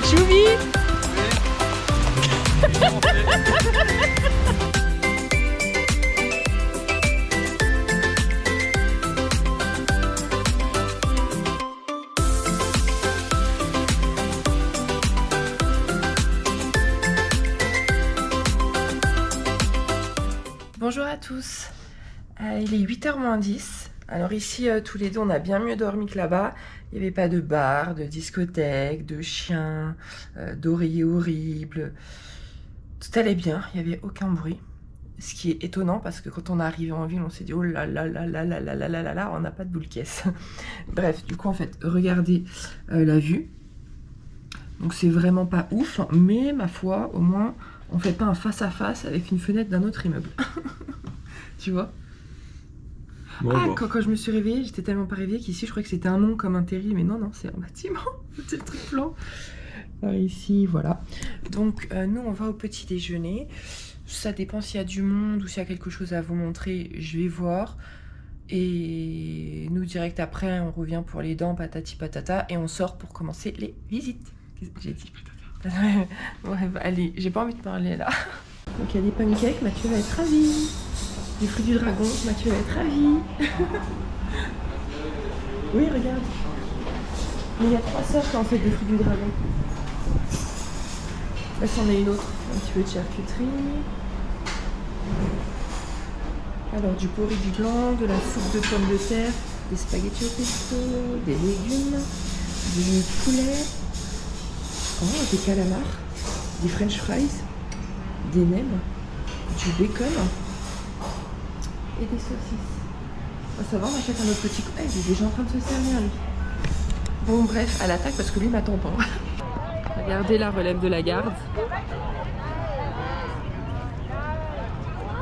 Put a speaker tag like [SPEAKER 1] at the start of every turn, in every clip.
[SPEAKER 1] Choubi. Bonjour à tous, il est 8h moins 10. Alors ici, tous les deux, on a bien mieux dormi que là-bas. Il n'y avait pas de bar, de discothèque, de chiens, d'oreillers horribles. Tout allait bien, il n'y avait aucun bruit. Ce qui est étonnant parce que quand on est arrivé en ville, on s'est dit oh là là là là là là là là là là, on n'a pas de boule caisse. Bref, du coup en fait, regardez la vue. Donc c'est vraiment pas ouf, mais ma foi, au moins, on fait pas un face à face avec une fenêtre d'un autre immeuble. Tu vois? Bon, ah, bon. Quand je me suis réveillée, j'étais tellement pas réveillée qu'ici je croyais que c'était un nom comme un terril, mais non, non, c'est un bâtiment. C'est le truc blanc. Alors ici, voilà. Donc nous, on va au petit déjeuner. Ça dépend s'il y a du monde ou s'il y a quelque chose à vous montrer, je vais voir. Et nous, direct après, on revient pour les dents, patati patata, et on sort pour commencer les visites. Qu'est-ce que j'ai dit? Ouais, bah, allez, j'ai pas envie de parler là. Donc il y a des pancakes, Mathieu va être ravi. Des fruits du dragon, Mathieu va être ravi. Oui, regarde. Mais il y a 3 sœurs qui ont fait des fruits du dragon. Là, c'en est une autre. Un petit peu de charcuterie. Alors, du porridge blanc, de la soupe de pommes de terre, des spaghettis au pesto, des légumes, du poulet, des calamars, des french fries, des nems, du bacon et des saucisses. Oh, ça va, on achète un autre petit coup. Il est déjà en train de se servir, lui. Bon, bref, à l'attaque parce que lui m'attend pas. Regardez la relève de la garde.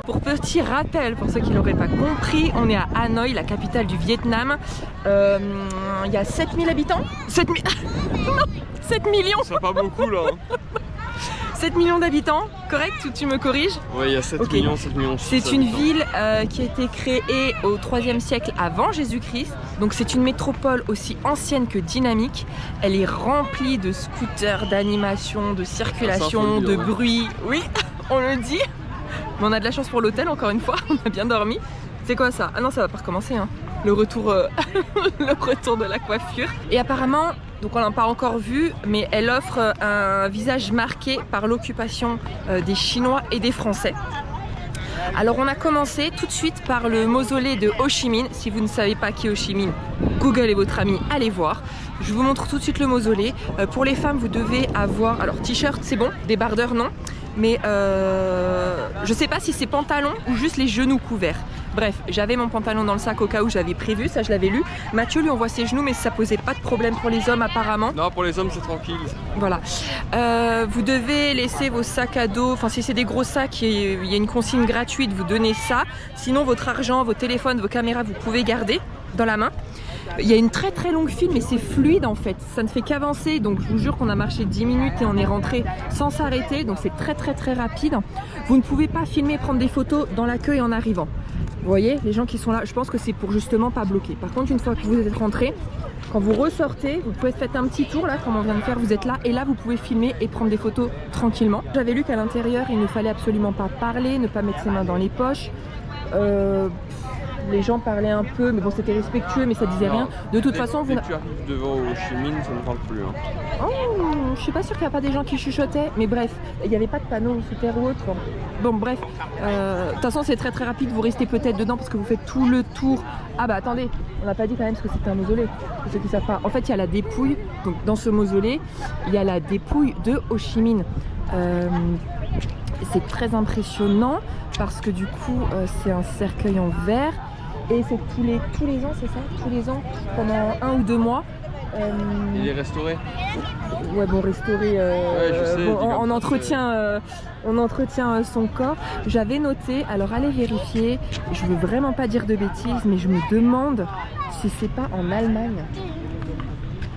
[SPEAKER 1] Pour petit rappel, pour ceux qui n'auraient pas compris, on est à Hanoï, la capitale du Vietnam. Il y a 7000 habitants. 7 millions.
[SPEAKER 2] C'est pas beaucoup là.
[SPEAKER 1] 7 millions d'habitants, correct? Ou tu me corriges?
[SPEAKER 2] Oui, il y a 7
[SPEAKER 1] okay.
[SPEAKER 2] millions.
[SPEAKER 1] C'est une ville qui a été créée au 3e siècle avant Jésus-Christ. Donc c'est une métropole aussi ancienne que dynamique. Elle est remplie de scooters, d'animation, de circulation, de bruit. Oui, on le dit. Mais on a de la chance pour l'hôtel, encore une fois. On a bien dormi. C'est quoi ça? Ah non, ça va pas recommencer, hein. Le retour de la coiffure. Et apparemment, donc on l'a pas encore vu, mais elle offre un visage marqué par l'occupation des Chinois et des Français. Alors on a commencé tout de suite par le mausolée de Ho Chi Minh. Si vous ne savez pas qui est Ho Chi Minh, Google est votre ami, allez voir. Je vous montre tout de suite le mausolée. Pour les femmes, vous devez avoir, alors t-shirt c'est bon, débardeur non, mais je sais pas si c'est pantalon ou juste les genoux couverts. Bref, j'avais mon pantalon dans le sac au cas où j'avais prévu, ça je l'avais lu. Mathieu lui on voit ses genoux mais ça posait pas de problème pour les hommes apparemment.
[SPEAKER 2] Non, pour les hommes c'est tranquille.
[SPEAKER 1] Voilà. Vous devez laisser vos sacs à dos, enfin si c'est des gros sacs, il y a une consigne gratuite, vous donnez ça. Sinon votre argent, vos téléphones, vos caméras, vous pouvez garder dans la main. Il y a une très très longue file mais c'est fluide en fait, ça ne fait qu'avancer, donc je vous jure qu'on a marché 10 minutes et on est rentré sans s'arrêter, donc c'est très très très rapide. Vous ne pouvez pas filmer, prendre des photos dans la queue et en arrivant. Vous voyez, les gens qui sont là, je pense que c'est pour justement pas bloquer. Par contre, une fois que vous êtes rentré, quand vous ressortez, vous pouvez faire un petit tour là, comme on vient de faire, vous êtes là et là vous pouvez filmer et prendre des photos tranquillement. J'avais lu qu'à l'intérieur, il ne fallait absolument pas parler, ne pas mettre ses mains dans les poches. Les gens parlaient un peu, mais bon c'était respectueux, mais ça disait rien. De toute façon, vous...
[SPEAKER 2] Dès que tu arrives devant Ho Chi Minh, ça ne parle plus. Hein.
[SPEAKER 1] Oh, je suis pas sûre qu'il n'y a pas des gens qui chuchotaient, mais bref, il n'y avait pas de panneau super ou autre. Bon bref, de toute façon c'est très très rapide, vous restez peut-être dedans parce que vous faites tout le tour. Ah bah attendez, on n'a pas dit quand même ce que c'était un mausolée, pour ceux qui ne savent pas. En fait il y a la dépouille, donc dans ce mausolée, il y a la dépouille de Ho Chi Minh. C'est très impressionnant parce que du coup c'est un cercueil en verre. Et c'est tous les ans, c'est ça? Tous les ans, pendant 1 ou 2 mois.
[SPEAKER 2] Il est restauré?
[SPEAKER 1] Ouais, bon, restauré.
[SPEAKER 2] Ouais, je sais, bon,
[SPEAKER 1] on entretient son corps. J'avais noté, alors allez vérifier, je veux vraiment pas dire de bêtises, mais je me demande si c'est pas en Allemagne.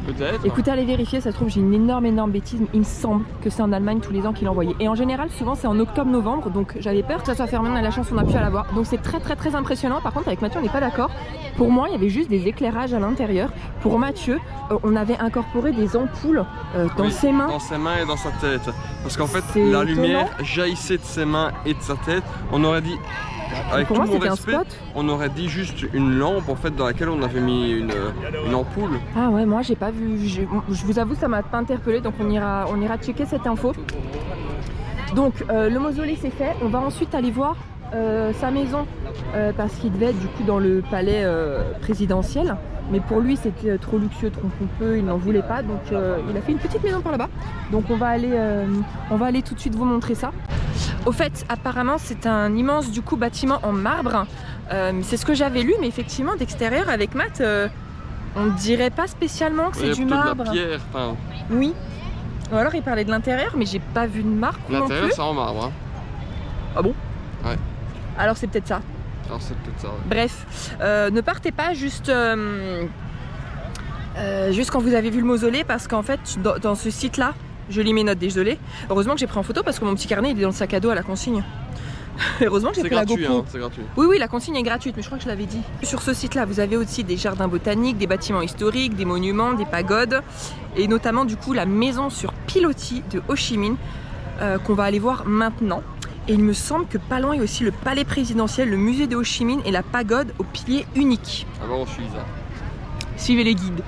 [SPEAKER 2] Peut-être.
[SPEAKER 1] Écoutez, allez vérifier, ça se trouve j'ai une énorme bêtise, mais il me semble que c'est en Allemagne tous les ans qu'il envoyait. Et en général, souvent c'est en octobre-novembre, donc j'avais peur que ça soit fermé, on a la chance, on a pu à l'avoir. Donc c'est très impressionnant. Par contre, avec Mathieu, on n'est pas d'accord. Pour moi, il y avait juste des éclairages à l'intérieur. Pour Mathieu, on avait incorporé des ampoules dans ses mains.
[SPEAKER 2] Dans ses mains et dans sa tête. Parce qu'en fait,
[SPEAKER 1] C'est
[SPEAKER 2] la
[SPEAKER 1] étonnant.
[SPEAKER 2] lumière jaillissait de ses mains et de sa tête. On aurait dit, avec
[SPEAKER 1] Pour
[SPEAKER 2] tout
[SPEAKER 1] moi,
[SPEAKER 2] mon
[SPEAKER 1] c'était un
[SPEAKER 2] respect,
[SPEAKER 1] spot.
[SPEAKER 2] on aurait dit juste une lampe en fait dans laquelle on avait mis une ampoule.
[SPEAKER 1] Ah ouais, moi j'ai pas vu, je vous avoue ça m'a pas interpellé, donc on ira checker cette info. Donc le mausolée c'est fait, on va ensuite aller voir sa maison parce qu'il devait être du coup dans le palais présidentiel, mais pour lui c'était trop luxueux, trop pompeux, il n'en voulait pas, donc il a fait une petite maison par là-bas. Donc on va aller tout de suite vous montrer ça. Au fait, apparemment c'est un immense du coup bâtiment en marbre, c'est ce que j'avais lu, mais effectivement d'extérieur avec Matt, on ne dirait pas spécialement que c'est du marbre.
[SPEAKER 2] De la pierre, enfin.
[SPEAKER 1] Oui. Ou alors il parlait de l'intérieur, mais j'ai pas vu de marque non plus.
[SPEAKER 2] L'intérieur c'est en marbre. Hein.
[SPEAKER 1] Ah bon?
[SPEAKER 2] Ouais.
[SPEAKER 1] Alors c'est peut-être ça.
[SPEAKER 2] Alors c'est peut-être ça. Ouais.
[SPEAKER 1] Bref, ne partez pas juste quand vous avez vu le mausolée, parce qu'en fait dans ce site-là, je lis mes notes, désolé. Heureusement que j'ai pris en photo parce que mon petit carnet il est dans le sac à dos à la consigne. Heureusement que j'ai pris la GoPro.
[SPEAKER 2] Hein, c'est gratuit.
[SPEAKER 1] Oui, la consigne est gratuite, mais je crois que je l'avais dit. Sur ce site-là, vous avez aussi des jardins botaniques, des bâtiments historiques, des monuments, des pagodes, et notamment du coup la maison sur pilotis de Ho Chi Minh qu'on va aller voir maintenant. Et il me semble que pas loin il y a aussi le palais présidentiel, le musée de Ho Chi Minh et la pagode aux piliers uniques.
[SPEAKER 2] Ah bon, je suis ça.
[SPEAKER 1] Suivez les guides.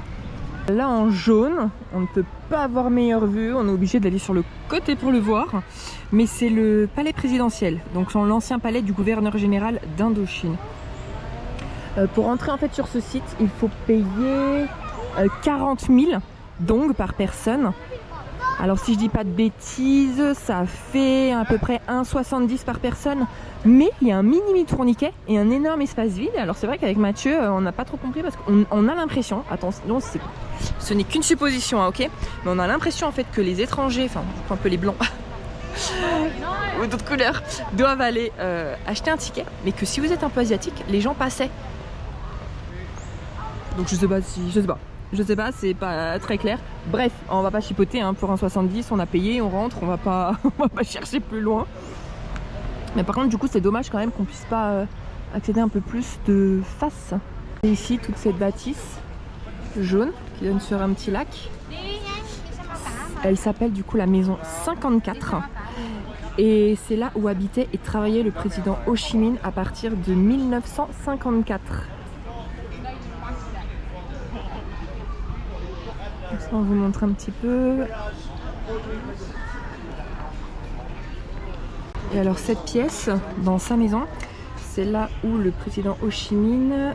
[SPEAKER 1] Là en jaune, on ne peut pas avoir meilleure vue, on est obligé d'aller sur le côté pour le voir. Mais c'est le palais présidentiel, donc l'ancien palais du gouverneur général d'Indochine. Pour entrer en fait sur ce site, il faut payer 40 000 dong par personne. Alors si je dis pas de bêtises, ça fait à peu près 1,70 par personne. Mais il y a un mini tourniquet et un énorme espace vide. Alors c'est vrai qu'avec Mathieu, on n'a pas trop compris parce qu'on a l'impression, attention, ce n'est qu'une supposition, hein, ok, mais on a l'impression en fait que les étrangers, enfin un peu les blancs ou d'autres couleurs, doivent aller acheter un ticket, mais que si vous êtes un peu asiatique, les gens passaient. Donc je sais pas, c'est pas très clair. Bref, on va pas chipoter, hein, pour 1,70, on a payé, on rentre, on va pas chercher plus loin. Mais par contre, du coup, c'est dommage quand même qu'on puisse pas accéder un peu plus de face. Et ici, toute cette bâtisse jaune qui donne sur un petit lac. Elle s'appelle du coup la maison 54. Et c'est là où habitait et travaillait le président Ho Chi Minh à partir de 1954. Comme ça, on vous montre un petit peu. Et alors cette pièce, dans sa maison, c'est là où le président Ho Chi Minh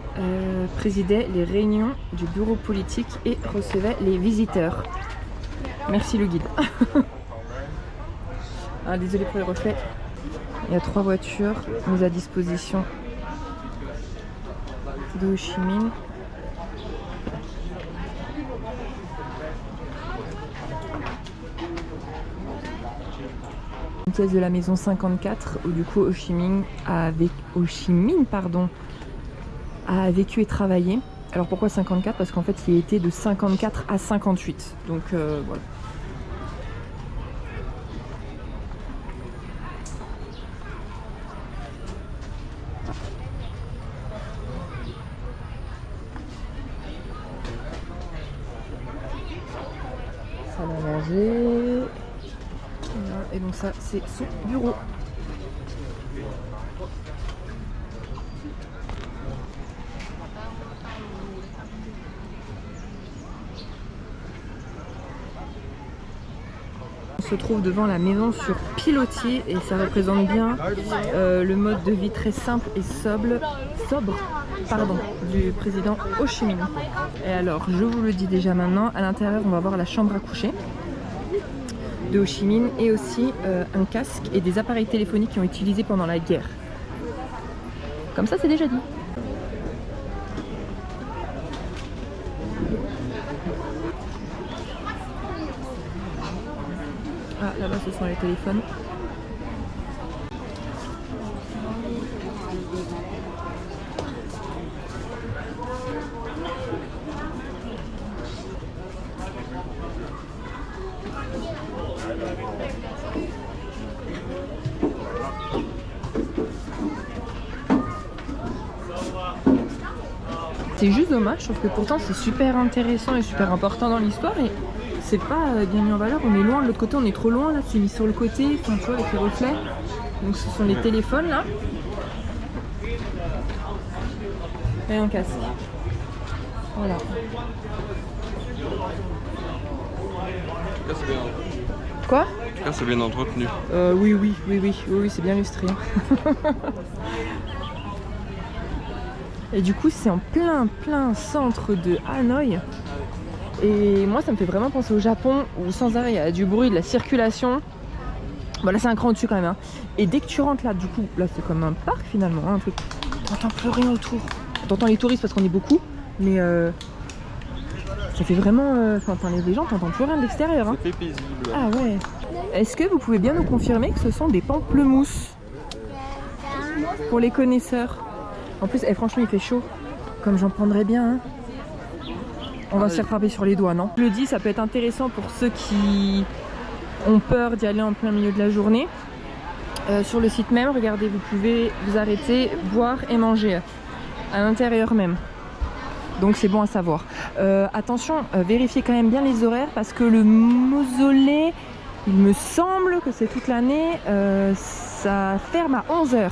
[SPEAKER 1] présidait les réunions du bureau politique et recevait les visiteurs. Merci le guide. Ah, désolé pour les reflets. Il y a 3 voitures mises à disposition de Ho Chi Minh. Une pièce de la maison 54 où du coup Ho Chi Minh a vécu et travaillé. Alors pourquoi 54? Parce qu'en fait il y était de 54 à 58. Donc voilà. Salle à manger. Et donc ça c'est son bureau. On se trouve devant la maison sur pilotis et ça représente bien le mode de vie très simple et sobre du président Ho Chi Minh. Et alors je vous le dis déjà maintenant, à l'intérieur on va voir la chambre à coucher de Ho Chi Minh et aussi un casque et des appareils téléphoniques qui ont été utilisés pendant la guerre. Comme ça c'est déjà dit. Ah là-bas ce sont les téléphones. C'est juste dommage, je trouve que pourtant c'est super intéressant et super important dans l'histoire et c'est pas bien mis en valeur. On est loin de l'autre côté, on est trop loin là, c'est mis sur le côté, enfin, tu vois, avec les reflets. Donc ce sont les téléphones là. Et un casque. Voilà.
[SPEAKER 2] En tout cas, c'est bien.
[SPEAKER 1] Quoi?
[SPEAKER 2] En tout cas, c'est bien entretenu.
[SPEAKER 1] Oui, c'est bien illustré. Et du coup, c'est en plein centre de Hanoï. Et moi, ça me fait vraiment penser au Japon où sans arrêt il y a du bruit, de la circulation. Bon, là, c'est un cran au-dessus quand même. Hein. Et dès que tu rentres là, du coup, là, c'est comme un parc finalement. Hein, un truc. T'entends plus rien autour. T'entends les touristes parce qu'on est beaucoup, mais ça fait vraiment. Enfin, les gens, t'entends plus rien de l'extérieur. Hein.
[SPEAKER 2] Ça fait paisible.
[SPEAKER 1] Ah ouais. Est-ce que vous pouvez bien nous confirmer que ce sont des pamplemousses pour les connaisseurs? En plus, franchement, il fait chaud. Comme j'en prendrais bien. Hein. On va se faire frapper sur les doigts, non? Je le dis, ça peut être intéressant pour ceux qui ont peur d'y aller en plein milieu de la journée. Sur le site même, regardez, vous pouvez vous arrêter, boire et manger à l'intérieur même. Donc c'est bon à savoir. Attention, vérifiez quand même bien les horaires parce que le mausolée, il me semble que c'est toute l'année, ça ferme à 11 h.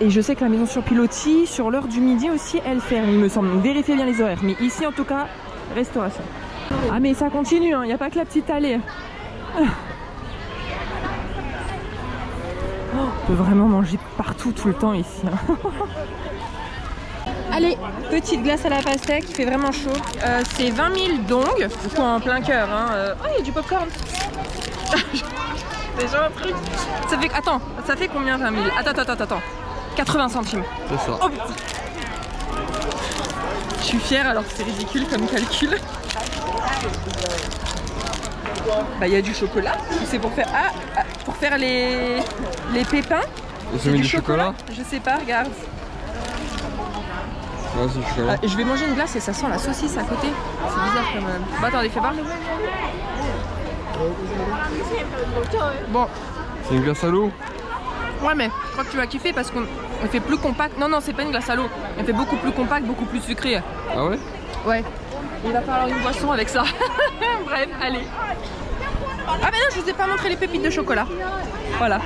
[SPEAKER 1] Et je sais que la maison sur pilotis, sur l'heure du midi aussi, elle ferme, il me semble. Donc vérifiez bien les horaires. Mais ici, en tout cas, restauration. Ah mais ça continue, hein. Il n'y a pas que la petite allée. On peut vraiment manger partout, tout le temps ici. Hein. Allez, petite glace à la pastèque, il fait vraiment chaud. C'est 20 000 dong, du coup en plein cœur. Hein. Oh, il y a du popcorn. Déjà un truc. Ça fait... Attends, ça fait combien 20 000? Attends. 80 centimes.
[SPEAKER 2] C'est ça.
[SPEAKER 1] Oh, putain. Je suis fière alors que c'est ridicule comme calcul. Bah il y a du chocolat. C'est pour faire pour faire les pépins.
[SPEAKER 2] C'est du chocolat.
[SPEAKER 1] Je sais pas, regarde.
[SPEAKER 2] Ouais, c'est du chocolat.
[SPEAKER 1] Je vais manger une glace et ça sent la saucisse à côté. C'est bizarre quand même. Bah attendez, fais voir. Bon.
[SPEAKER 2] C'est une glace à l'eau.
[SPEAKER 1] Ouais mais je crois que tu vas kiffer parce qu'on fait plus compact. Non, c'est pas une glace à l'eau. Elle fait beaucoup plus compact, beaucoup plus sucrée.
[SPEAKER 2] Ah ouais? Ouais.
[SPEAKER 1] Il va falloir une boisson avec ça. Bref, allez. Ah mais non, je vous ai pas montré les pépites de chocolat. Voilà.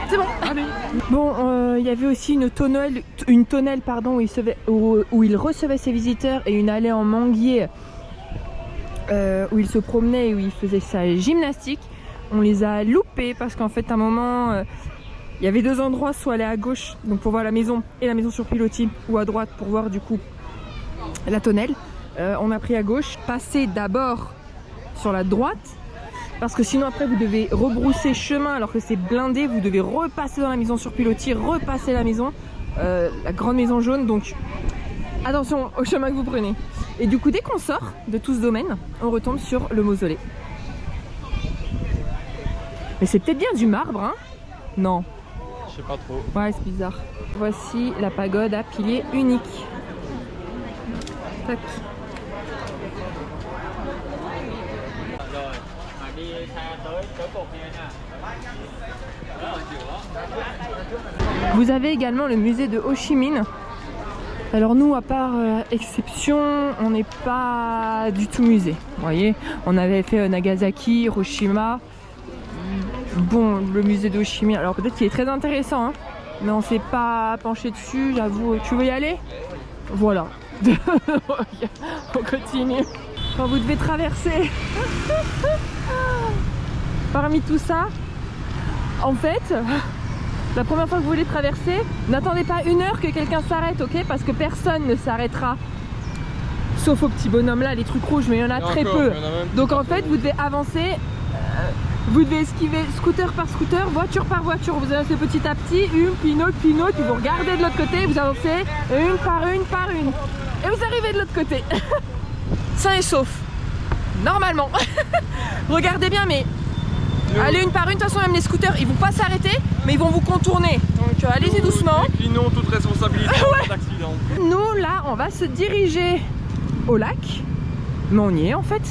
[SPEAKER 1] C'est bon. Allez. Bon, il y avait aussi une tonnelle pardon, où il recevait ses visiteurs et une allée en manguier où il se promenait et où il faisait sa gymnastique. On les a loupés parce qu'en fait à un moment il y avait deux endroits, soit aller à gauche donc pour voir la maison et la maison sur pilotis, ou à droite pour voir du coup la tonnelle. On a pris à gauche, passer d'abord sur la droite parce que sinon après vous devez rebrousser chemin alors que c'est blindé, vous devez repasser dans la maison sur pilotis, repasser la maison, la grande maison jaune, donc attention au chemin que vous prenez. Et du coup dès qu'on sort de tout ce domaine, on retombe sur le mausolée. Mais c'est peut-être bien du marbre, hein? Non.
[SPEAKER 2] Je sais pas trop.
[SPEAKER 1] Ouais, c'est bizarre. Voici la pagode à piliers unique. Tac. Vous avez également le musée de Ho Chi Minh. Alors nous, à part exception, on n'est pas du tout musée. Vous voyez, on avait fait Nagasaki, Hiroshima. Bon, le musée de Ho Chi Minh, alors peut-être qu'il est très intéressant, hein, mais on s'est pas penché dessus, j'avoue. Tu veux y aller? Voilà. On continue. Quand vous devez traverser parmi tout ça, en fait, la première fois que vous voulez traverser, n'attendez pas 1 heure que quelqu'un s'arrête, ok? Parce que personne ne s'arrêtera. Sauf aux petits bonhommes là, les trucs rouges, mais il y en a très peu. Donc en fait, vous devez avancer. Vous devez esquiver scooter par scooter, voiture par voiture. Vous avancez petit à petit, puis une autre, puis vous regardez de l'autre côté, vous avancez une par une. Et vous arrivez de l'autre côté. Sain et sauf. Normalement. Regardez bien, mais allez une par une. De toute façon, même les scooters, ils vont pas s'arrêter, mais ils vont vous contourner. Donc allez-y doucement.
[SPEAKER 2] Déclinons toute responsabilité en cas d'accident.
[SPEAKER 1] Nous, là, on va se diriger au lac. Mais on y est en fait.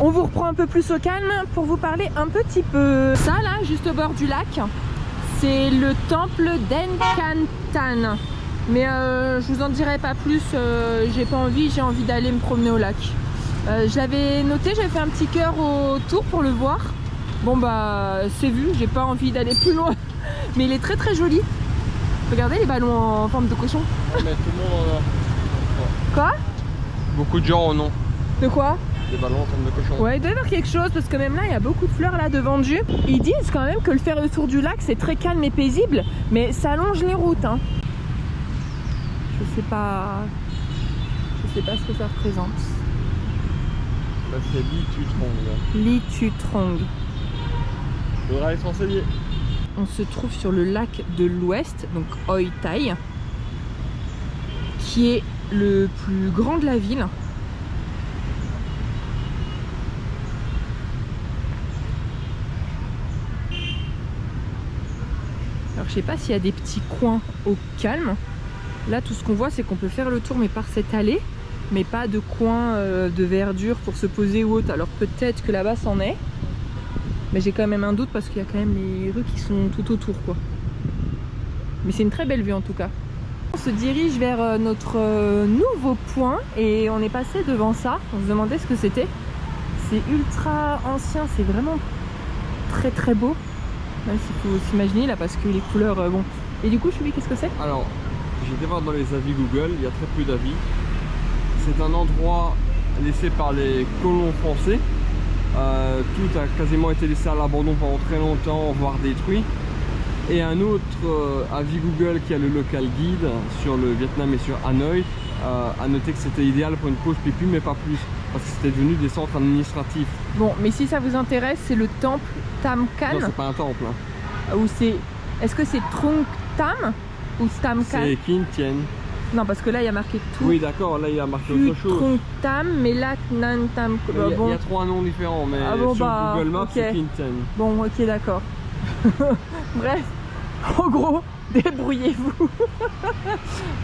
[SPEAKER 1] On vous reprend un peu plus au calme pour vous parler un petit peu. Ça là, juste au bord du lac, c'est le temple d'Enkantan.
[SPEAKER 3] Mais je vous en dirai pas plus, j'ai pas envie, j'ai envie d'aller me promener au lac. Je l'avais noté, j'avais fait un petit cœur autour pour le voir. Bon bah c'est vu, j'ai pas envie d'aller plus loin. Mais il est très très joli. Regardez les ballons en forme de cochon.
[SPEAKER 2] Ouais, mais tout le monde en a.
[SPEAKER 3] Quoi?
[SPEAKER 2] Beaucoup de gens en ont.
[SPEAKER 3] De quoi?
[SPEAKER 2] Des ballons en forme de cochon.
[SPEAKER 3] Ouais, il doit y avoir quelque chose parce que même là il y a beaucoup de fleurs là de vendues. Ils disent quand même que le faire le tour du lac c'est très calme et paisible, mais ça allonge les routes hein. Je sais pas ce que ça représente.
[SPEAKER 2] Là c'est Ly-Tutrong.
[SPEAKER 3] Ly-Tutrong.
[SPEAKER 2] Faudra aller se renseigner.
[SPEAKER 3] On se trouve sur le lac de l'Ouest, donc Oi Tai, qui est le plus grand de la ville. Alors je sais pas s'il y a des petits coins au calme. Là tout ce qu'on voit c'est qu'on peut faire le tour mais par cette allée, mais pas de coin de verdure pour se poser ou autre. Alors peut-être que là-bas c'en est, mais j'ai quand même un doute parce qu'il y a quand même les rues qui sont tout autour quoi. Mais c'est une très belle vue en tout cas. On se dirige vers notre nouveau point et on est passé devant ça. On se demandait ce que c'était. C'est ultra ancien, c'est vraiment très très beau. Même s'il faut s'imaginer là parce que les couleurs bon. Et du coup Choubi, qu'est-ce que c'est?
[SPEAKER 2] Alors j'ai été voir dans les avis Google, il y a très peu d'avis. C'est un endroit laissé par les colons français. Tout a quasiment été laissé à l'abandon pendant très longtemps, voire détruit. Et un autre avis Google qui a le local guide sur le Vietnam et sur Hanoï a noté que c'était idéal pour une pause pipi mais pas plus, parce que c'était devenu des centres administratifs.
[SPEAKER 3] Bon, mais si ça vous intéresse, c'est le temple Tam Can.
[SPEAKER 2] Non, c'est pas un temple. Hein.
[SPEAKER 3] Ou c'est... Est-ce que c'est Trong Tam ou Tam Can?
[SPEAKER 2] C'est Kinh Tien.
[SPEAKER 3] Non, parce que là il y a marqué tout.
[SPEAKER 2] Oui, d'accord, là il y a marqué autre chose.
[SPEAKER 3] Trong Tam, mais là Nan Tam.
[SPEAKER 2] Il y a 3 noms différents, mais
[SPEAKER 3] bon,
[SPEAKER 2] sur
[SPEAKER 3] bah,
[SPEAKER 2] Google Maps
[SPEAKER 3] okay.
[SPEAKER 2] c'est Kinh Tien.
[SPEAKER 3] Bon, ok, d'accord. Bref, en gros, débrouillez-vous.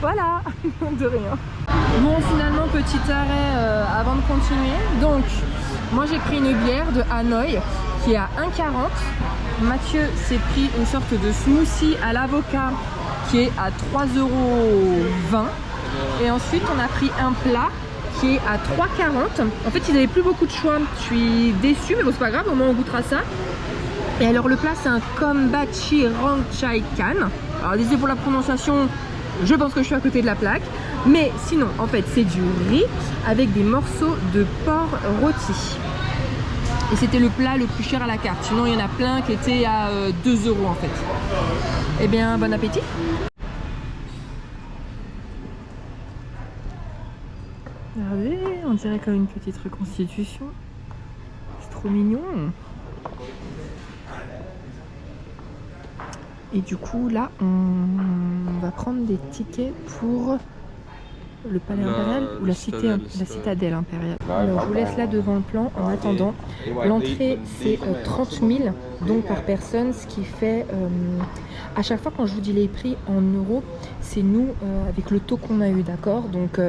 [SPEAKER 3] Voilà, de rien. Bon, finalement, petit arrêt avant de continuer. Donc, moi j'ai pris une bière de Hanoï qui est à 1,40. Mathieu s'est pris une sorte de smoothie à l'avocat qui est à 3,20 €. Et ensuite, on a pris un plat qui est à 3,40. En fait, ils n'avaient plus beaucoup de choix. Je suis déçue, mais bon, c'est pas grave, au moins on goûtera ça. Et alors, le plat, c'est un Kombachi Rang Chai Can. Alors, désolé pour la prononciation, je pense que je suis à côté de la plaque. Mais sinon, en fait, c'est du riz avec des morceaux de porc rôti. Et c'était le plat le plus cher à la carte. Sinon, il y en a plein qui étaient à 2 € en fait. Eh bien, bon appétit! Regardez, on dirait comme une petite reconstitution. C'est trop mignon. Et du coup, là, on va prendre des tickets pour le palais impérial ou la citadelle impériale. Alors, je vous laisse là devant le plan en attendant. L'entrée, c'est 30 000 donc par personne, ce qui fait... à chaque fois, quand je vous dis les prix en euros, c'est nous avec le taux qu'on a eu, d'accord? Donc,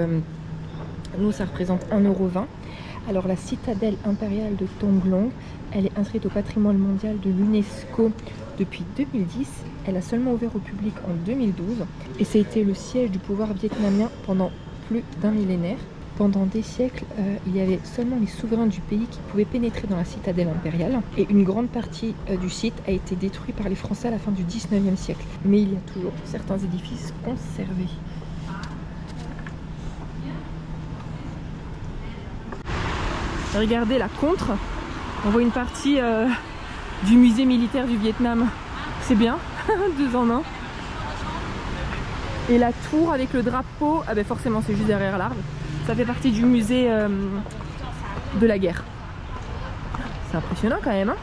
[SPEAKER 3] nous, ça représente 1,20 €. Alors, la citadelle impériale de Tonglong, elle est inscrite au patrimoine mondial de l'UNESCO depuis 2010. Elle a seulement ouvert au public en 2012 et ça a été le siège du pouvoir vietnamien pendant plus d'un millénaire. Pendant des siècles, il y avait seulement les souverains du pays qui pouvaient pénétrer dans la citadelle impériale et une grande partie du site a été détruit par les Français à la fin du 19e siècle. Mais il y a toujours certains édifices conservés. Regardez la contre, on voit une partie du musée militaire du Vietnam. C'est bien, 2 en 1. Et la tour avec le drapeau, ah ben forcément c'est juste derrière l'arbre. Ça fait partie du musée de la guerre. C'est impressionnant quand même, hein.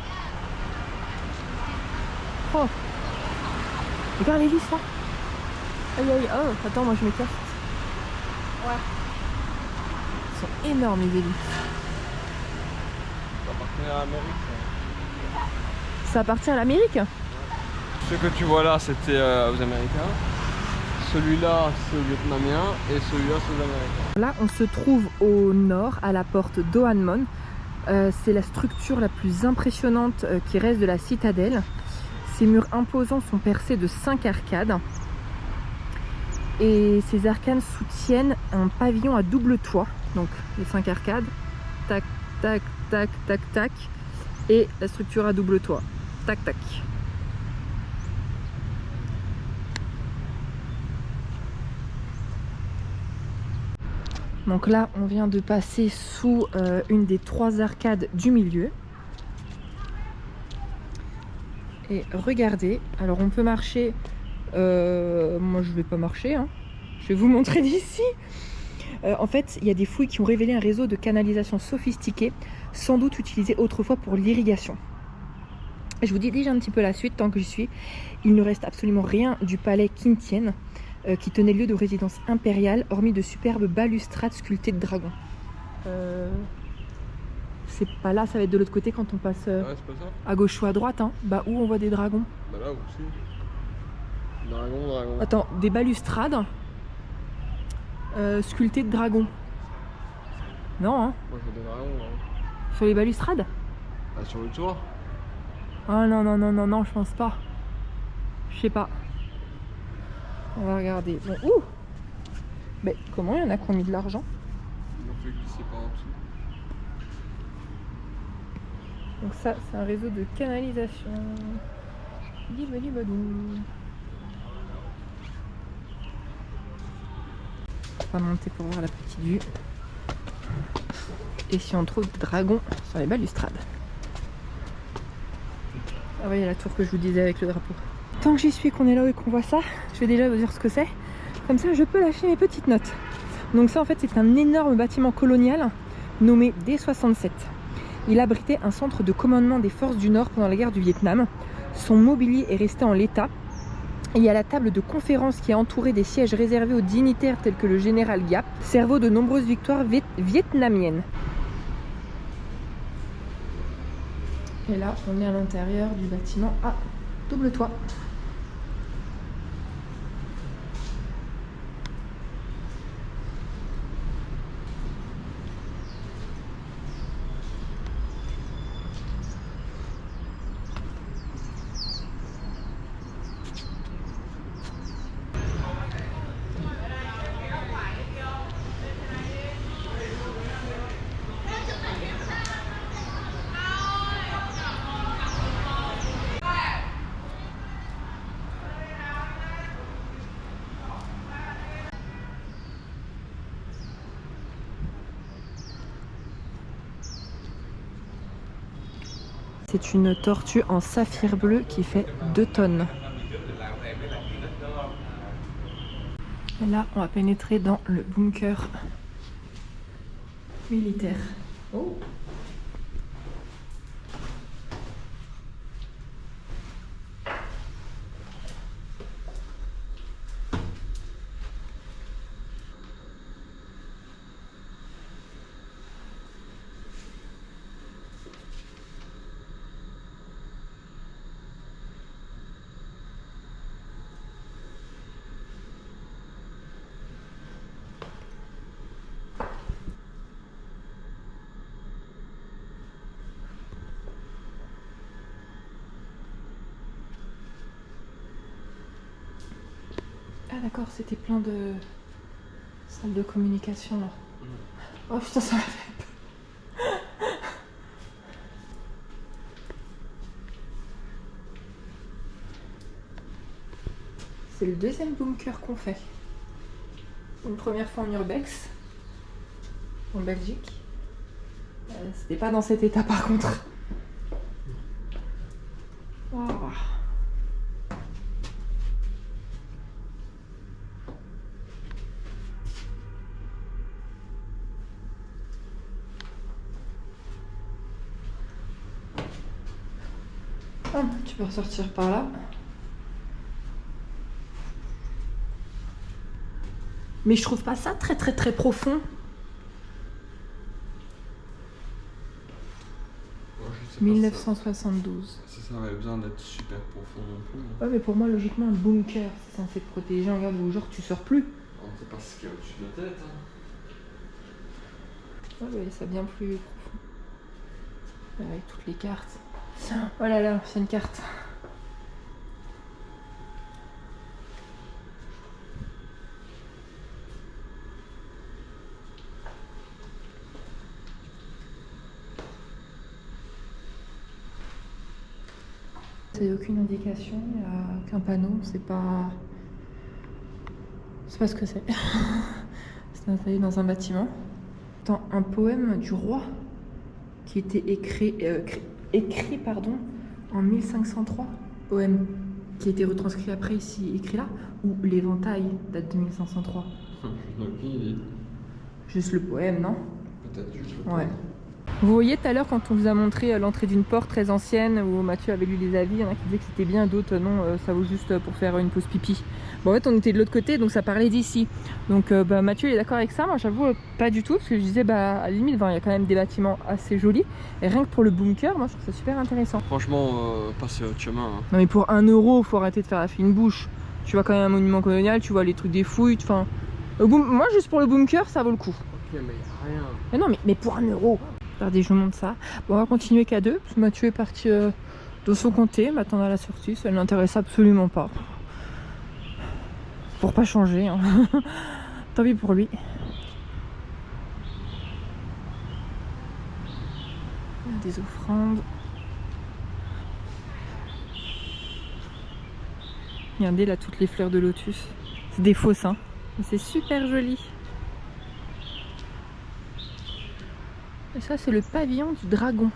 [SPEAKER 3] Oh, regarde les vis là. Aïe aïe, oh, attends, moi je m'écarte. Ouais. Ils sont énormes les hélices.
[SPEAKER 2] Ça appartient à l'Amérique.
[SPEAKER 3] Ça appartient à l'Amérique?
[SPEAKER 2] Ce que tu vois là, c'était aux Américains. Celui-là, c'est aux Vietnamiens. Et celui-là, c'est aux Américains.
[SPEAKER 3] Là, on se trouve au nord, à la porte Do Han Mon. C'est la structure la plus impressionnante qui reste de la citadelle. Ces murs imposants sont percés de 5 arcades. Et ces arcanes soutiennent un pavillon à double toit. Donc les 5 arcades, tac, tac, tac, tac, tac. Et la structure à double toit, tac, tac. Donc là, on vient de passer sous une des 3 arcades du milieu. Et regardez, alors on peut marcher, moi je vais pas marcher, hein. Je vais vous montrer d'ici. En fait, il y a des fouilles qui ont révélé un réseau de canalisation sophistiqué, sans doute utilisé autrefois pour l'irrigation. Je vous dis déjà un petit peu la suite tant que j'y suis. Il ne reste absolument rien du palais Qintian, qui tenait lieu de résidence impériale, hormis de superbes balustrades sculptées de dragons. C'est pas là, ça va être de l'autre côté quand on passe
[SPEAKER 2] Ouais, c'est pas ça.
[SPEAKER 3] à gauche ou à droite. Hein. Bah où on voit des dragons.
[SPEAKER 2] Bah là aussi. Dragon.
[SPEAKER 3] Attends, des balustrades sculptées de dragons. Non, hein.
[SPEAKER 2] Moi je vois des dragons là.
[SPEAKER 3] Sur les balustrades?
[SPEAKER 2] Ah, sur le toit.
[SPEAKER 3] Ah non, non, non, non, non, je pense pas. Je sais pas. On va regarder. Bon, ouh! Mais comment il y en a qui ont mis de l'argent?
[SPEAKER 2] Ils l'ont fait glisser par en dessous.
[SPEAKER 3] Donc ça, c'est un réseau de canalisation. Libadibadou. On va monter pour voir la petite vue. Et si on trouve des dragons sur les balustrades. Ah oui, il y a la tour que je vous disais avec le drapeau. Tant que j'y suis, qu'on est là et qu'on voit ça, je vais déjà vous dire ce que c'est. Comme ça, je peux lâcher mes petites notes. Donc ça, en fait, c'est un énorme bâtiment colonial nommé D67. Il abritait un centre de commandement des forces du Nord pendant la guerre du Vietnam. Son mobilier est resté en l'état. Et il y a la table de conférence qui est entourée des sièges réservés aux dignitaires tels que le général Giap, cerveau de nombreuses victoires vietnamiennes. Et là, on est à l'intérieur du bâtiment à double toit. C'est une tortue en saphir bleu qui fait 2 tonnes. Et là, on va pénétrer dans le bunker militaire. Oh. Ah d'accord, c'était plein de salles de communication là. Oh putain, ça m'a fait peur. C'est le deuxième bunker qu'on fait. Une première fois en urbex, en Belgique. C'était pas dans cet état par contre. Wow. Ah, tu peux ressortir par là. Mais je trouve pas ça très profond.
[SPEAKER 2] Ouais, je sais
[SPEAKER 3] 1972.
[SPEAKER 2] pas si ça avait besoin d'être super profond non plus.
[SPEAKER 3] Ouais, mais pour moi, logiquement, un bunker, c'est censé te protéger en garde où genre tu sors plus.
[SPEAKER 2] On ne sait pas ce qu'il y a au-dessus de la tête. Hein.
[SPEAKER 3] Ouais, ça bien plus profond. Avec toutes les cartes. Oh là là, c'est une carte. C'est aucune indication, il n'y a qu'un panneau, c'est pas ce que c'est. C'est installé dans un bâtiment. Dans un poème du roi qui était écrit en 1503. Poème qui a été retranscrit après ici, écrit là, ou l'éventail date de 1503.
[SPEAKER 2] Aucune idée.
[SPEAKER 3] Juste le poème, non?
[SPEAKER 2] Peut-être juste le
[SPEAKER 3] Ouais. Vous voyez tout à l'heure quand on vous a montré l'entrée d'une porte très ancienne où Mathieu avait lu les avis, il y en a qui disaient que c'était bien, d'autres non, ça vaut juste pour faire une pause pipi. Bon, en fait on était de l'autre côté donc ça parlait d'ici. Donc Mathieu il est d'accord avec ça, moi j'avoue pas du tout parce que je disais à la limite il y a quand même des bâtiments assez jolis et rien que pour le bunker, moi je trouve ça super intéressant.
[SPEAKER 2] Franchement, passer autre chemin. Hein.
[SPEAKER 3] Non mais pour 1 euro faut arrêter de faire la fine bouche. Tu vois quand même un monument colonial, tu vois les trucs des fouilles, enfin... Moi juste pour le bunker ça vaut le coup.
[SPEAKER 2] Ok mais y'a rien.
[SPEAKER 3] Mais non mais pour 1 euro. Regardez, je vous montre ça. Bon, on va continuer qu'à 2, parce que Mathieu est parti de son comté, m'attendre à la sortie, ça ne l'intéresse absolument pas. Pour pas changer, hein. Tant pis pour lui. Il y a des offrandes. Regardez là toutes les fleurs de lotus. C'est des fausses, hein. Mais c'est super joli. Et ça, c'est le pavillon du dragon.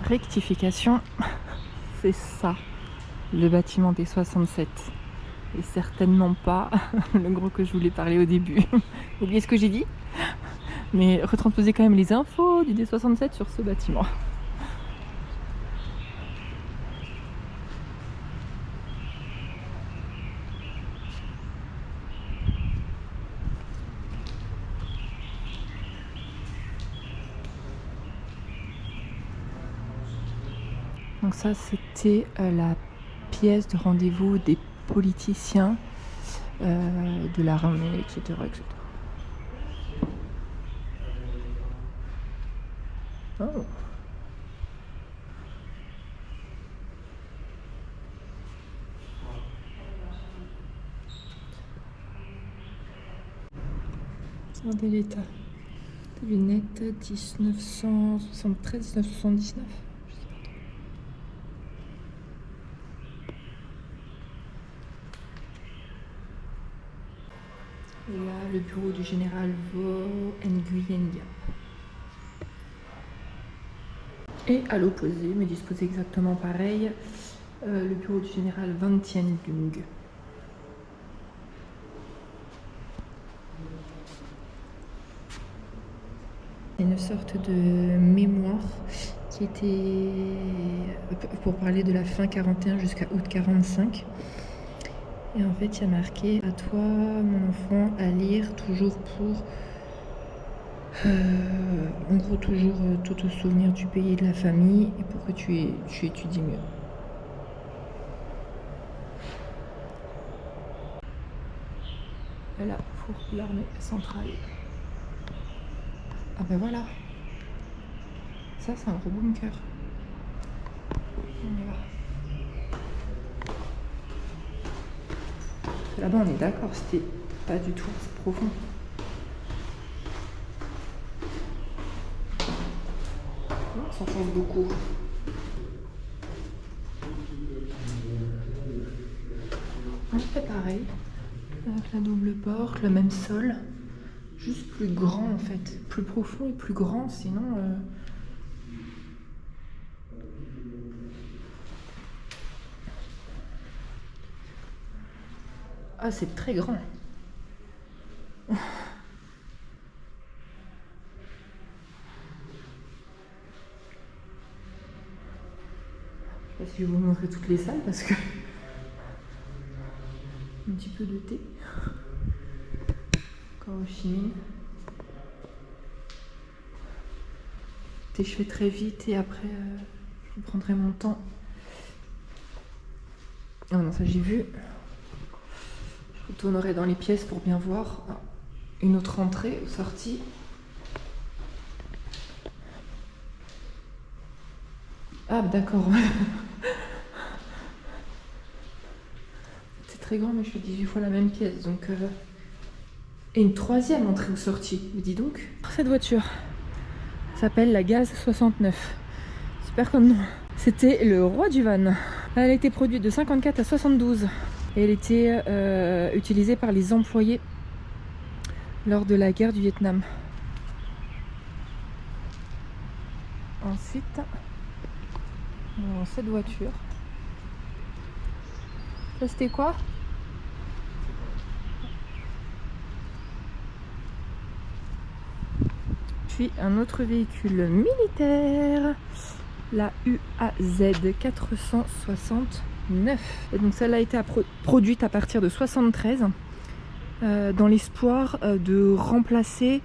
[SPEAKER 3] Rectification, c'est ça, le bâtiment des 67. Et certainement pas le gros que je voulais parler au début. Oubliez ce que j'ai dit. Mais retransposer quand même les infos du D67 sur ce bâtiment. Donc ça c'était la pièce de rendez-vous des politiciens, de l'armée, etc., etc. Oh. Regardez l'état. Lunette 1973-1979. Et là, le bureau du général Vo Nguyen Diap. Et à l'opposé, mais disposé exactement pareil, le bureau du général Van Tien Dung. Une sorte de mémoire qui était pour parler de la fin 41 jusqu'à août 45. Et en fait, il y a marqué « À toi, mon enfant, à lire toujours pour... en gros, toujours tout te souvenir du pays et de la famille et pour que tu étudies mieux. » Voilà pour l'armée centrale. Ah ben voilà. Ça, c'est un gros bunker. On y va. Là-bas, on est d'accord, c'était pas du tout profond. On s'enfonce beaucoup. On fait pareil, avec la double porte, le même sol, juste plus grand en fait, plus profond et plus grand, sinon... Ah, c'est très grand. Je sais pas si je vais vous montrer toutes les salles parce que... Un petit peu de thé. Encore au chimine. Thé, je fais très vite et après, je prendrai mon temps. Ah non, ça j'ai vu. Je retournerai dans les pièces pour bien voir. Une autre entrée ou sortie. Ah d'accord. C'est très très grand, mais je fais 18 fois la même pièce. Donc, et une troisième entrée ou sortie. Mais dis donc. Cette voiture s'appelle la Gaz 69. Super comme nom. C'était le roi du van. Elle a été produite de 54 à 72. Et elle était utilisée par les employés lors de la guerre du Vietnam. Ensuite, dans cette voiture. Ça c'était quoi? Puis un autre véhicule militaire, la UAZ 469. Et donc celle-là a été produite à partir de 73 dans l'espoir de remplacer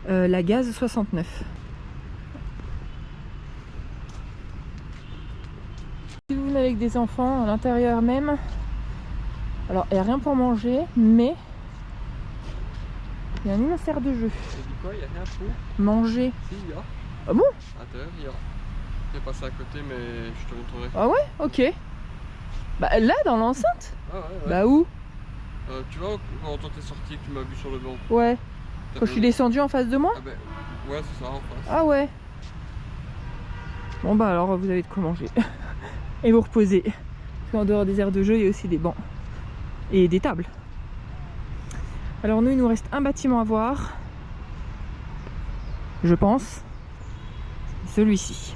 [SPEAKER 3] la Gaz 69. Si vous venez avec des enfants, à l'intérieur même, alors il n'y a rien pour manger, mais il y a un immense aire de jeu.
[SPEAKER 2] Et du quoi, il n'y a rien pour
[SPEAKER 3] Manger.
[SPEAKER 2] Si, il y a.
[SPEAKER 3] Ah bon?
[SPEAKER 2] À l'intérieur, il y a. Je vais passer à côté, mais je te montrerai.
[SPEAKER 3] Ah ouais? Ok. Bah là, dans l'enceinte?
[SPEAKER 2] Ah ouais.
[SPEAKER 3] Bah où?
[SPEAKER 2] Tu vois, quand t'es sorti, que tu m'as vu sur le banc.
[SPEAKER 3] Ouais. Quand je suis descendu en face de moi?
[SPEAKER 2] Ah ben, ouais, c'est ça, en face.
[SPEAKER 3] Ah ouais. Bon bah alors vous avez de quoi manger. Et vous reposer. Parce qu'en dehors des aires de jeu, il y a aussi des bancs. Et des tables. Alors nous, il nous reste un bâtiment à voir. Je pense. Celui-ci.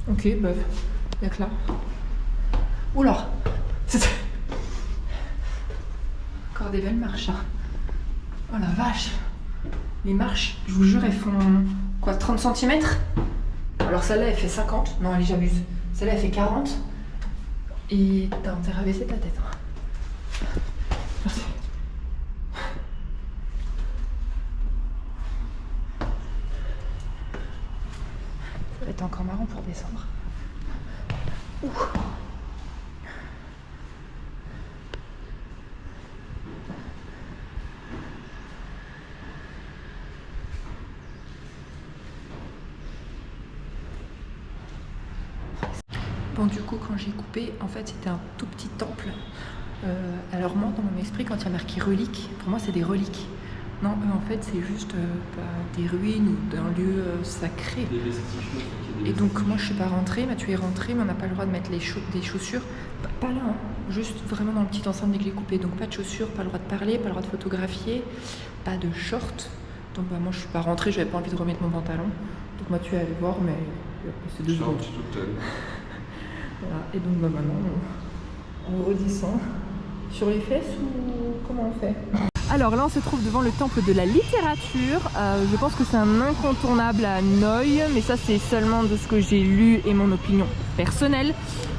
[SPEAKER 3] Ok, bah, y'a que là. Oula! Encore des belles marches. Hein. Oh la vache! Les marches, je vous jure, elles font quoi, 30 cm? Alors celle-là, elle fait 50. Non, allez, j'abuse. Celle-là, elle fait 40. Et t'as intérêt à baisser ta tête. Hein. Merci. Ça va être encore marrant pour descendre. Ouh. Bon, du coup, quand j'ai coupé, en fait, c'était un tout petit temple. Alors moi, dans mon esprit, quand il y a marqué relique, pour moi, c'est des reliques. Non, en fait, c'est juste des ruines ou d'un lieu sacré. Et donc, moi, je suis pas rentrée, Mathieu est rentré, mais on n'a pas le droit de mettre des chaussures. Pas là, hein. Juste vraiment dans le petit enceinte dès que j'ai coupé. Donc, pas de chaussures, pas le droit de parler, pas le droit de photographier, pas de short. Donc, bah, moi, je suis pas rentrée, j'avais pas envie de remettre mon pantalon. Donc, Mathieu est allé voir, mais c'est 2 secondes. Voilà. Et donc, bah, maintenant, on redescend. Sur les fesses ou comment on fait? Alors là on se trouve devant le temple de la littérature. Je pense que c'est un incontournable à Hanoï, mais ça c'est seulement de ce que j'ai lu et mon opinion personnelle.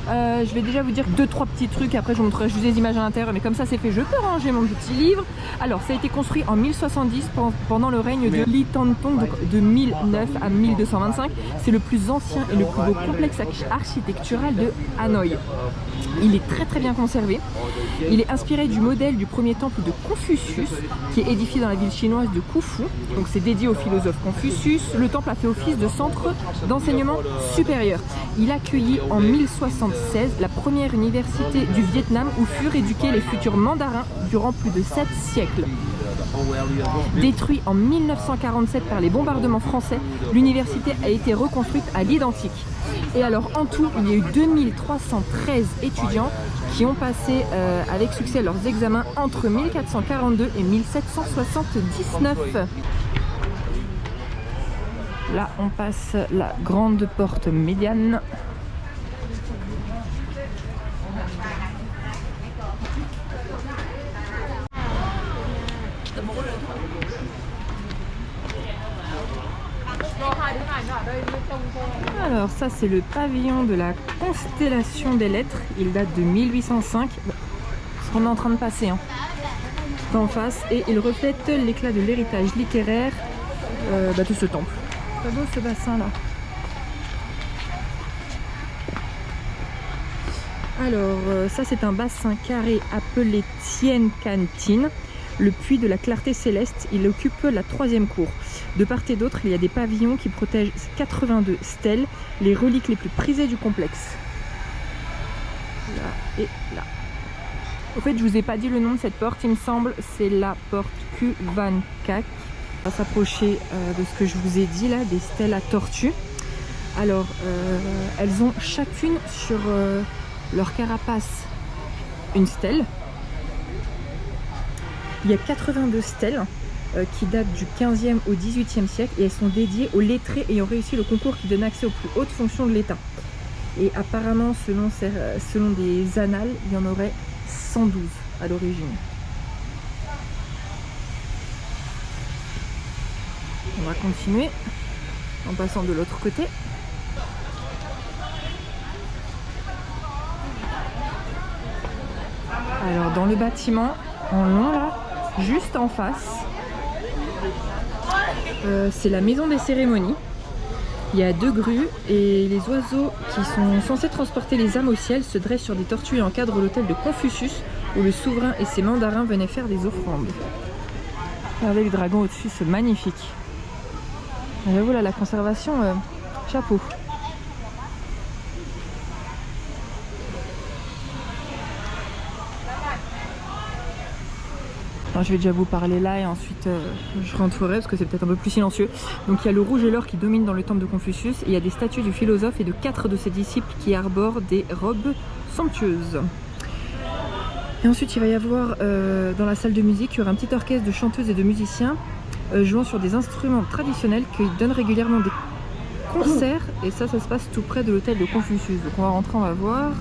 [SPEAKER 3] Je vais déjà vous dire 2-3 petits trucs, après je vous montrerai juste des images à l'intérieur, mais comme ça c'est fait, je peux ranger mon petit livre. Alors ça a été construit en 1070 pendant le règne de Li Tantong, donc de 1009 à 1225. C'est le plus ancien et le plus beau complexe architectural de Hanoï. Il est très bien conservé. Il est inspiré du modèle du premier temple de Confucius qui est édifié dans la ville chinoise de Khufu. Donc c'est dédié au philosophe Confucius. Le temple a fait office de centre d'enseignement supérieur. Il accueillit en 1076 la première université du Vietnam où furent éduqués les futurs mandarins durant plus de 7 siècles. Détruit en 1947 par les bombardements français, l'université a été reconstruite à l'identique. Et alors en tout, il y a eu 2313 étudiants qui ont passé avec succès leurs examens entre 1442 et 1779. Là, on passe la grande porte médiane. Alors ça c'est le pavillon de la constellation des lettres, il date de 1805, ce qu'on est en train de passer hein. En face, et il reflète l'éclat de l'héritage littéraire de ce temple. C'est beau ce bassin là. Alors ça c'est un bassin carré appelé Tien Can Tin. le puits de la clarté céleste. Il occupe la 3e cour. De part et d'autre, il y a des pavillons qui protègent 82 stèles, les reliques les plus prisées du complexe. Là et là. Au fait, je vous ai pas dit le nom de cette porte, il me semble, c'est la porte Q24. On va s'approcher de ce que je vous ai dit là, des stèles à tortue. Alors, elles ont chacune sur leur carapace une stèle. Il y a 82 stèles qui datent du 15e au 18e siècle et elles sont dédiées aux lettrés ayant réussi le concours qui donne accès aux plus hautes fonctions de l'État. Et apparemment, selon des annales, il y en aurait 112 à l'origine. On va continuer en passant de l'autre côté. Alors dans le bâtiment en long là, juste en face, c'est la maison des cérémonies. Il y a 2 grues et les oiseaux qui sont censés transporter les âmes au ciel se dressent sur des tortues et encadrent l'hôtel de Confucius où le souverain et ses mandarins venaient faire des offrandes. Regardez les dragons au-dessus, c'est magnifique. J'avoue là, la conservation, chapeau. Alors, je vais déjà vous parler là et ensuite je rentrerai parce que c'est peut-être un peu plus silencieux. Donc il y a le rouge et l'or qui domine dans le temple de Confucius et il y a des statues du philosophe et de 4 de ses disciples qui arborent des robes somptueuses. Et ensuite il va y avoir dans la salle de musique, il y aura un petit orchestre de chanteuses et de musiciens jouant sur des instruments traditionnels qui donnent régulièrement des concerts et ça se passe tout près de l'hôtel de Confucius. Donc on va rentrer, on va voir.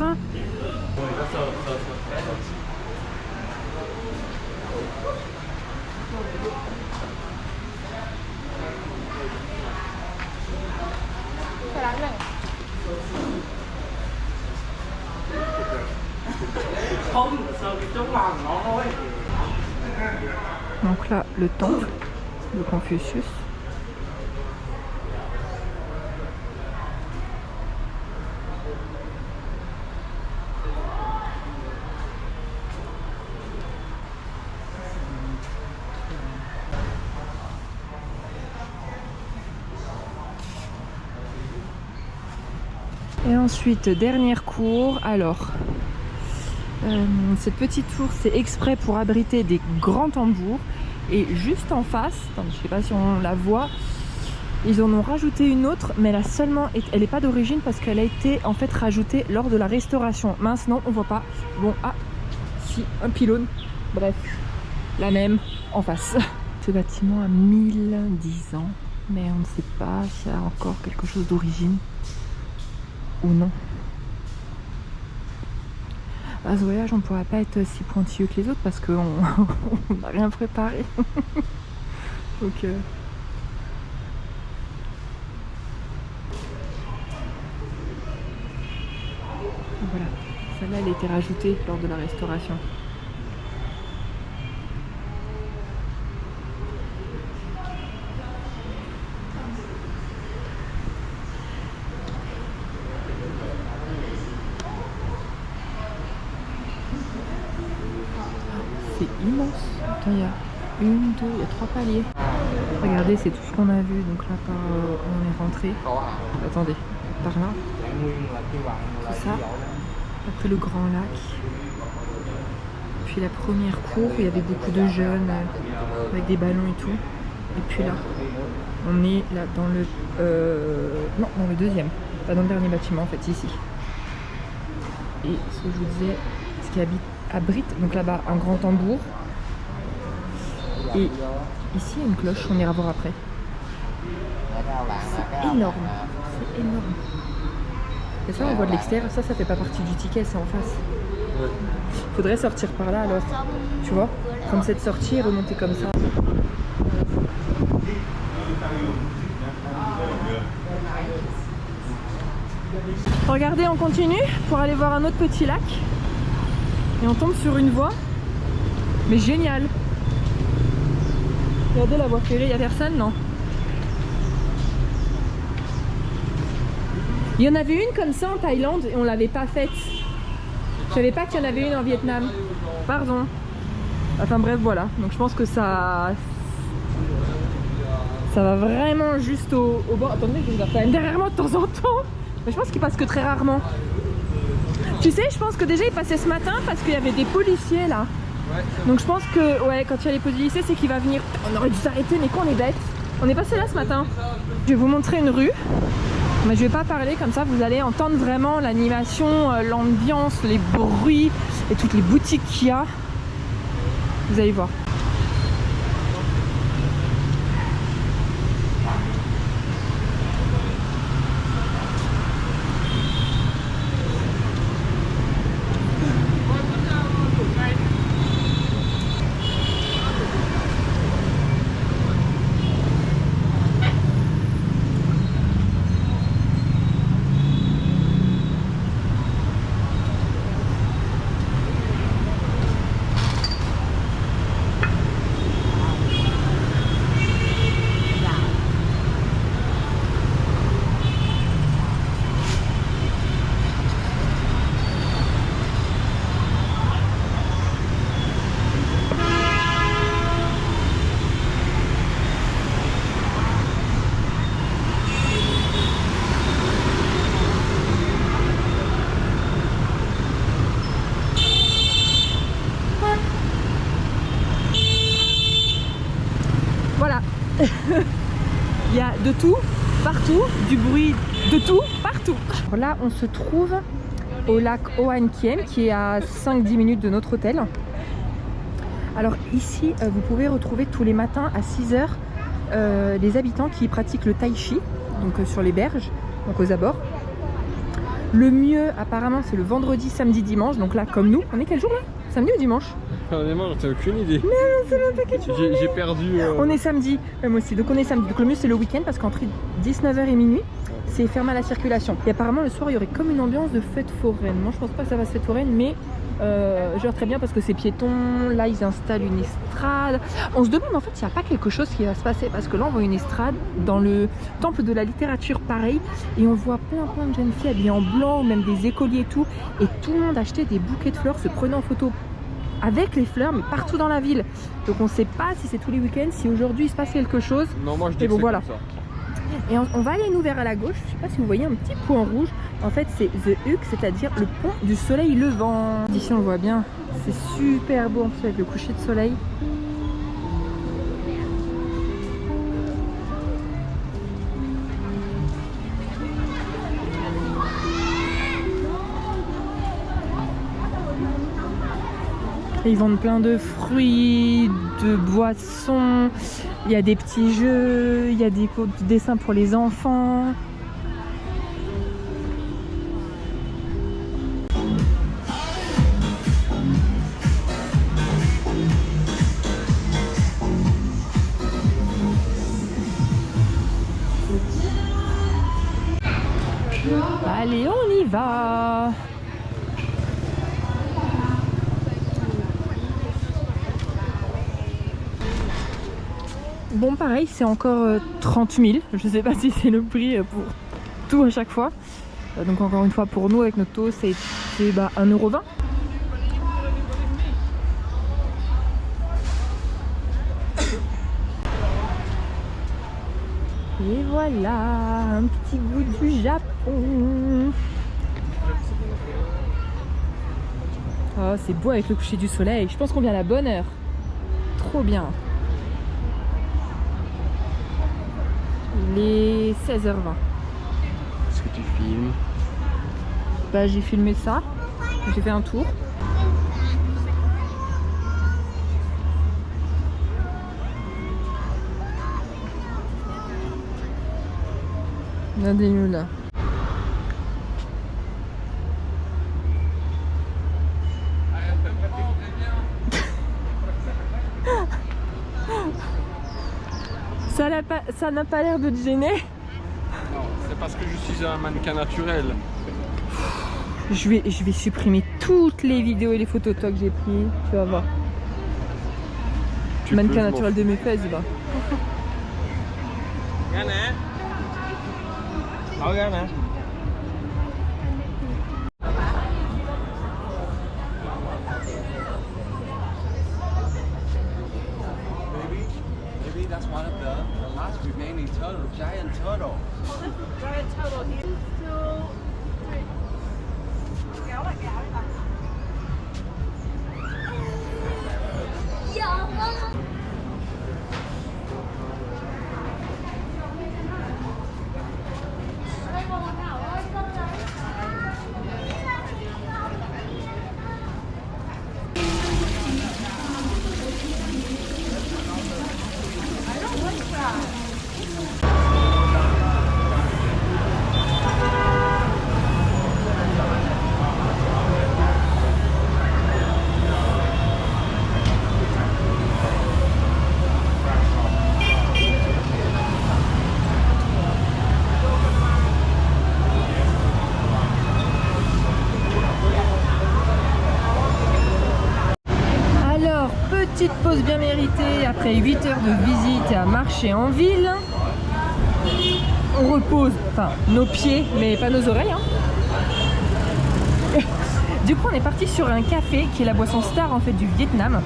[SPEAKER 3] Donc là, le temple de Confucius. Et ensuite, dernière cour. Alors, cette petite tour, c'est exprès pour abriter des grands tambours. Et juste en face, attendez, je ne sais pas si on la voit, ils en ont rajouté une autre, mais elle n'est pas d'origine parce qu'elle a été en fait rajoutée lors de la restauration. Mince, non, on voit pas. Bon, ah, si, un pylône. Bref, la même en face. Ce bâtiment a 1010 ans, mais on ne sait pas s'il y a encore quelque chose d'origine ou non. À ce voyage, on ne pourra pas être si pointilleux que les autres parce qu'on n'a rien préparé. Donc voilà, celle-là elle a été rajoutée lors de la restauration. C'est immense. Attends, il y a 1, 2, il y a 3 paliers. Regardez, c'est tout ce qu'on a vu. Donc là, par on est rentré. Attendez, par là. C'est ça. Après le grand lac. Puis la première cour, il y avait beaucoup de jeunes avec des ballons et tout. Et puis là, on est là dans le... non, dans le deuxième. Pas dans le dernier bâtiment en fait, ici. Et ce que je vous disais, ce qui abrite, donc là-bas, un grand tambour. Et ici, il y a une cloche, on ira voir après. C'est énorme, c'est énorme. Et ça, on voit de l'extérieur, ça fait pas partie du ticket, c'est en face. Faudrait sortir par là alors, tu vois, comme cette sortie et remonter comme ça. Regardez, on continue pour aller voir un autre petit lac. Et on tombe sur une voie, mais géniale. Regardez la voie ferrée, il n'y a personne, non? Il y en avait une comme ça en Thaïlande et on l'avait pas faite. Je savais pas qu'il y en avait une en Vietnam. Pardon. Enfin bref, voilà. Donc je pense que ça va vraiment juste au bord. Attendez, je vais quand même derrière moi de temps en temps. Mais je pense qu'il passe que très rarement. Tu sais, je pense que déjà il passait ce matin parce qu'il y avait des policiers là.
[SPEAKER 2] Ouais,
[SPEAKER 3] donc je pense que ouais, quand il y a les policiers, c'est qu'il va venir. On aurait dû s'arrêter, mais quoi, on est bête. On est passé là ce matin. Je vais vous montrer une rue. Mais je vais pas parler, comme ça vous allez entendre vraiment l'animation, l'ambiance, les bruits et toutes les boutiques qu'il y a. Vous allez voir. Voilà. Il y a de tout, partout, du bruit de tout, partout. Là, on se trouve au lac Oan Kiem, qui est à 5-10 minutes de notre hôtel. Alors ici, vous pouvez retrouver tous les matins à 6 h les habitants qui pratiquent le tai chi, donc sur les berges, donc aux abords. Le mieux, apparemment, c'est le vendredi, samedi, dimanche. Donc là, comme nous, on est quel jour là? Samedi ou dimanche?
[SPEAKER 2] Honnêtement, j'en ai aucune idée.
[SPEAKER 3] Mais on sait même pas quel jour.
[SPEAKER 2] J'ai perdu.
[SPEAKER 3] On est samedi, moi aussi. Donc on est samedi. Donc le mieux c'est le week-end parce qu'entre 19 h et minuit, c'est fermé à la circulation. Et apparemment le soir il y aurait comme une ambiance de fête foraine. Moi je pense pas que ça va se fête foraine, mais genre très bien parce que c'est piéton. Là ils installent une estrade. On se demande en fait s'il n'y a pas quelque chose qui va se passer parce que là on voit une estrade dans le temple de la littérature pareil et on voit plein de jeunes filles habillées en blanc, même des écoliers et tout. Et tout le monde achetait des bouquets de fleurs, se prenait en photo avec les fleurs, mais partout dans la ville. Donc on sait pas si c'est tous les week-ends, si aujourd'hui il se passe quelque chose.
[SPEAKER 2] Non, moi je dis
[SPEAKER 3] bon,
[SPEAKER 2] que
[SPEAKER 3] voilà.
[SPEAKER 2] comme ça.
[SPEAKER 3] Et on va aller nous vers à la gauche. Je sais pas si vous voyez un petit point rouge. En fait c'est The Hook, c'est-à-dire le pont du soleil levant. Ici on le voit bien, c'est super beau en plus avec le coucher de soleil. Et ils vendent plein de fruits, de boissons, il y a des petits jeux, il y a des dessins pour les enfants. Allez, on y va! Bon pareil c'est encore 30 000, je sais pas si c'est le prix pour tout à chaque fois. Donc encore une fois pour nous avec notre taux c'est 1,20 €. Et voilà, un petit goût du Japon. Oh c'est beau avec le coucher du soleil, je pense qu'on vient à la bonne heure. Trop bien. Il est 16 h 20.
[SPEAKER 2] Est-ce que tu filmes?
[SPEAKER 3] Bah j'ai filmé ça, j'ai fait un tour. Regardez-nous là. Ça n'a pas l'air de te gêner.
[SPEAKER 2] Non, c'est parce que je suis un mannequin naturel.
[SPEAKER 3] Je vais supprimer toutes les vidéos et les photos de toi que j'ai pris. Tu vas voir. Mannequin naturel de mes fesses, va.
[SPEAKER 2] Regarde, hein.
[SPEAKER 3] Après 8 heures de visite et à marcher en ville, on repose, enfin nos pieds, mais pas nos oreilles. Hein. Du coup, on est parti sur un café qui est la boisson star en fait du Vietnam.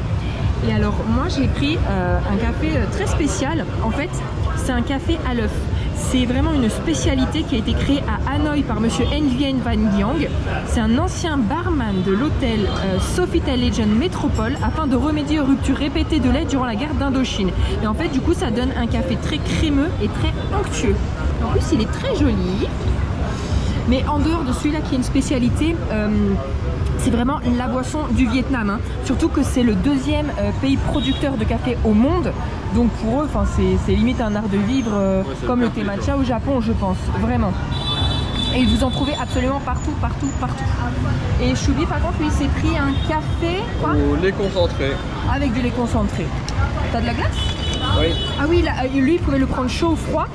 [SPEAKER 3] Et alors, moi j'ai pris un café très spécial. En fait, c'est un café à l'œuf. C'est vraiment une spécialité qui a été créée à Hanoï par monsieur Nguyen Van Giang. C'est un ancien barman de l'hôtel Sofitel Legend Métropole afin de remédier aux ruptures répétées de lait durant la guerre d'Indochine. Et en fait, du coup, ça donne un café très crémeux et très onctueux. En plus, il est très joli. Mais en dehors de celui-là qui est une spécialité, c'est vraiment la boisson du Vietnam. Hein. Surtout que c'est le deuxième pays producteur de café au monde. Donc pour eux, c'est limite un art de vivre comme le thé matcha au Japon, je pense, vraiment. Et vous en trouvez absolument partout, partout, partout. Et Choubi, par contre, lui, s'est pris un café, quoi,
[SPEAKER 2] au lait concentré.
[SPEAKER 3] avec du lait concentré. T'as de la glace?
[SPEAKER 2] Oui.
[SPEAKER 3] Ah oui, là, lui, il pouvait le prendre chaud ou froid.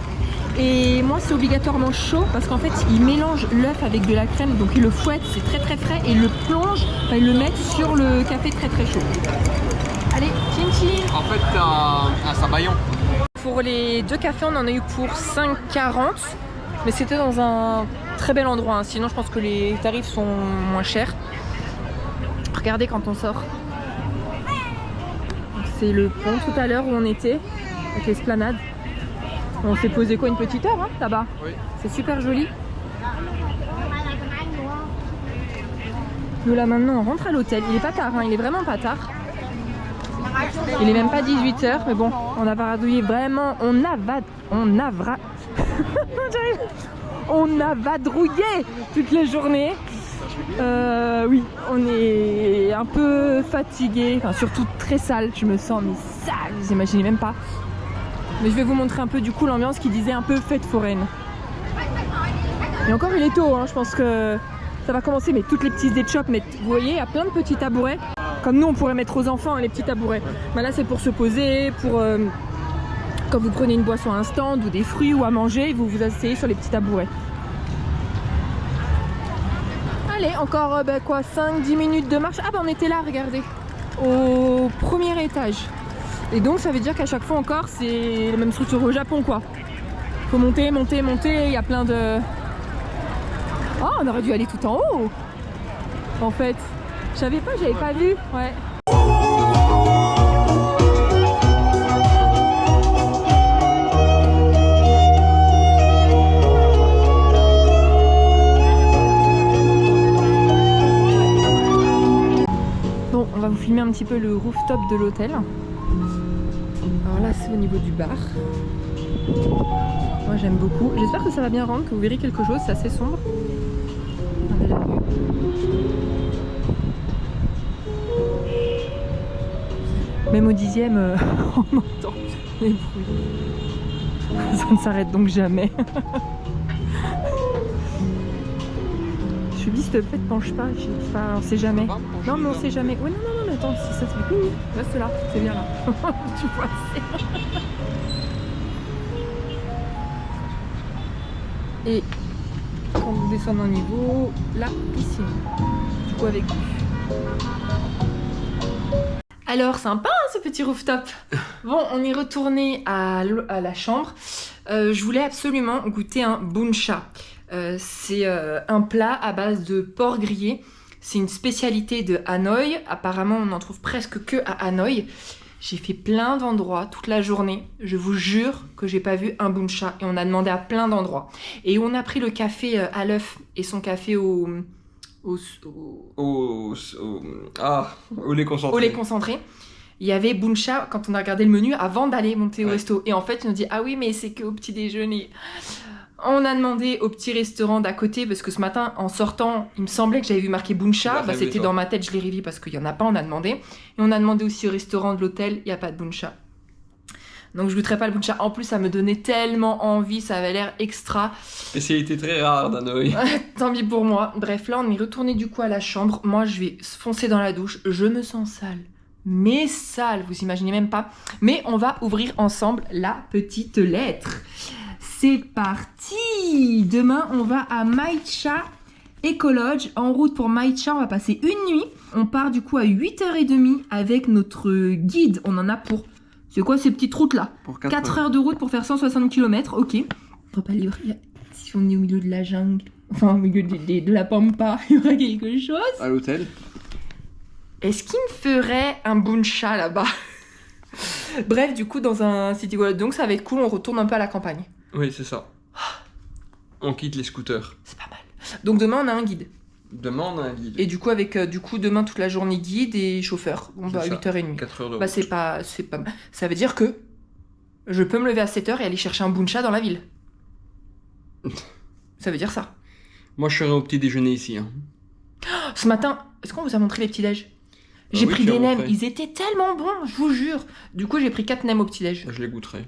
[SPEAKER 3] Et moi, c'est obligatoirement chaud parce qu'en fait, il mélange l'œuf avec de la crème, donc il le fouette, c'est très très frais, et il le plonge, enfin, il le met sur le café très très chaud. Allez, chin chin.
[SPEAKER 2] En fait, t'as un sabayon.
[SPEAKER 3] Pour les deux cafés, on en a eu pour 5,40, mais c'était dans un très bel endroit. Hein. Sinon, je pense que les tarifs sont moins chers. Regardez quand on sort. C'est le pont tout à l'heure où on était, avec l'esplanade. On s'est posé quoi, une petite heure hein, là-bas.
[SPEAKER 2] Oui.
[SPEAKER 3] C'est super joli. Nous là maintenant on rentre à l'hôtel. Il est pas tard, hein, il est vraiment pas tard. Il est même pas 18 h, mais bon, on a varadouillé vraiment. On a vadrouillé toute la journée. Oui, on est un peu fatigué, enfin surtout très sale. Je me sens mais sale, vous imaginez même pas. Mais je vais vous montrer un peu du coup l'ambiance qui disait un peu fête foraine. Et encore il est tôt, hein, je pense que ça va commencer, mais toutes les petites des shops, mais vous voyez, il y a plein de petits tabourets. Comme nous on pourrait mettre aux enfants hein, les petits tabourets. Ben là c'est pour se poser, pour quand vous prenez une boisson à un stand ou des fruits ou à manger, vous vous asseyez sur les petits tabourets. Allez, encore quoi, 5-10 minutes de marche. Ah bah on était là, regardez, au premier étage. Et donc ça veut dire qu'à chaque fois encore c'est la même structure au Japon quoi. Faut monter, monter, monter, il y a plein de... Oh, on aurait dû aller tout en haut. En fait, je savais pas, j'avais pas vu. Ouais. Bon, on va vous filmer un petit peu le rooftop de l'hôtel. Alors là c'est au niveau du bar. Moi j'aime beaucoup. J'espère que ça va bien rendre, que vous verrez quelque chose, c'est assez sombre. Regardez la vue. Même au 10e, on entend les bruits. Ça ne s'arrête donc jamais. Je suis dit, s'il te plaît, te penche pas. On sait jamais. Non, mais on sait jamais. Ouais, non, mais attends, si ça se fait. Oui, reste là, c'est bien là. Tu vois, c'est. Et quand vous descendez en niveau, la piscine. Du coup, avec vue. Alors, sympa hein, ce petit rooftop. Bon, on est retourné à la chambre. Je voulais absolument goûter un bun cha. C'est un plat à base de porc grillé. C'est une spécialité de Hanoï. Apparemment, on n'en trouve presque que à Hanoï. J'ai fait plein d'endroits toute la journée. Je vous jure que j'ai pas vu un bun cha. Et on a demandé à plein d'endroits. Et on a pris le café à l'œuf et son café au lait concentré. Au lait concentré. Il y avait bun cha quand on a regardé le menu avant d'aller monter au resto. Et en fait, ils nous dit ah oui, mais c'est qu'au petit déjeuner. On a demandé au petit restaurant d'à côté parce que ce matin, en sortant, il me semblait que j'avais vu marqué bun cha. Bah, c'était dans ma tête, je l'ai revu parce qu'il n'y en a pas, on a demandé. Et on a demandé aussi au restaurant de l'hôtel, il n'y a pas de bun cha. Donc je goûterai pas le bun cha. En plus, ça me donnait tellement envie, ça avait l'air extra.
[SPEAKER 2] Spécialité très rare d'Hanoï.
[SPEAKER 3] Tant pis pour moi. Bref, là, on est retourné du coup à la chambre. Moi, je vais foncer dans la douche. Je me sens sale. Mais sale, vous imaginez même pas. Mais on va ouvrir ensemble la petite lettre. C'est parti! Demain, on va à Mae Cha Ecolodge. En route pour Mae Cha, on va passer une nuit. On part du coup à 8h30 avec notre guide. On en a pour C'est quoi ces petites routes là?
[SPEAKER 2] Pour
[SPEAKER 3] 4 heures de route pour faire 160 km, ok. Repas livré, si on est au milieu de la jungle, enfin au milieu de la pampa, il y aura quelque chose.
[SPEAKER 2] À l'hôtel.
[SPEAKER 1] Est-ce qu'il me ferait un buncha là-bas? Bref, du coup, dans un city walk, donc ça va être cool, on retourne un peu à la campagne.
[SPEAKER 2] Oui, c'est ça. On quitte les scooters.
[SPEAKER 1] C'est pas mal. Donc demain, on a un guide.
[SPEAKER 2] Demain, on a un guide.
[SPEAKER 1] Et du coup, avec demain toute la journée guide et chauffeur. Bon, bah,
[SPEAKER 2] C'est ça.
[SPEAKER 1] 8h30.
[SPEAKER 2] 4 heures de route.
[SPEAKER 1] Bah, c'est pas mal. Ça veut dire que je peux me lever à 7h et aller chercher un buncha dans la ville. Ça veut dire ça.
[SPEAKER 2] Moi, je serai au petit déjeuner ici. Hein.
[SPEAKER 1] Ce matin, est-ce qu'on vous a montré les petits-déj? J'ai
[SPEAKER 2] oui,
[SPEAKER 1] pris
[SPEAKER 2] tu as
[SPEAKER 1] des nems,
[SPEAKER 2] montré.
[SPEAKER 1] ils étaient tellement bons, je vous jure. Du coup, j'ai pris 4 nems au petit-déj.
[SPEAKER 2] Je les goûterai.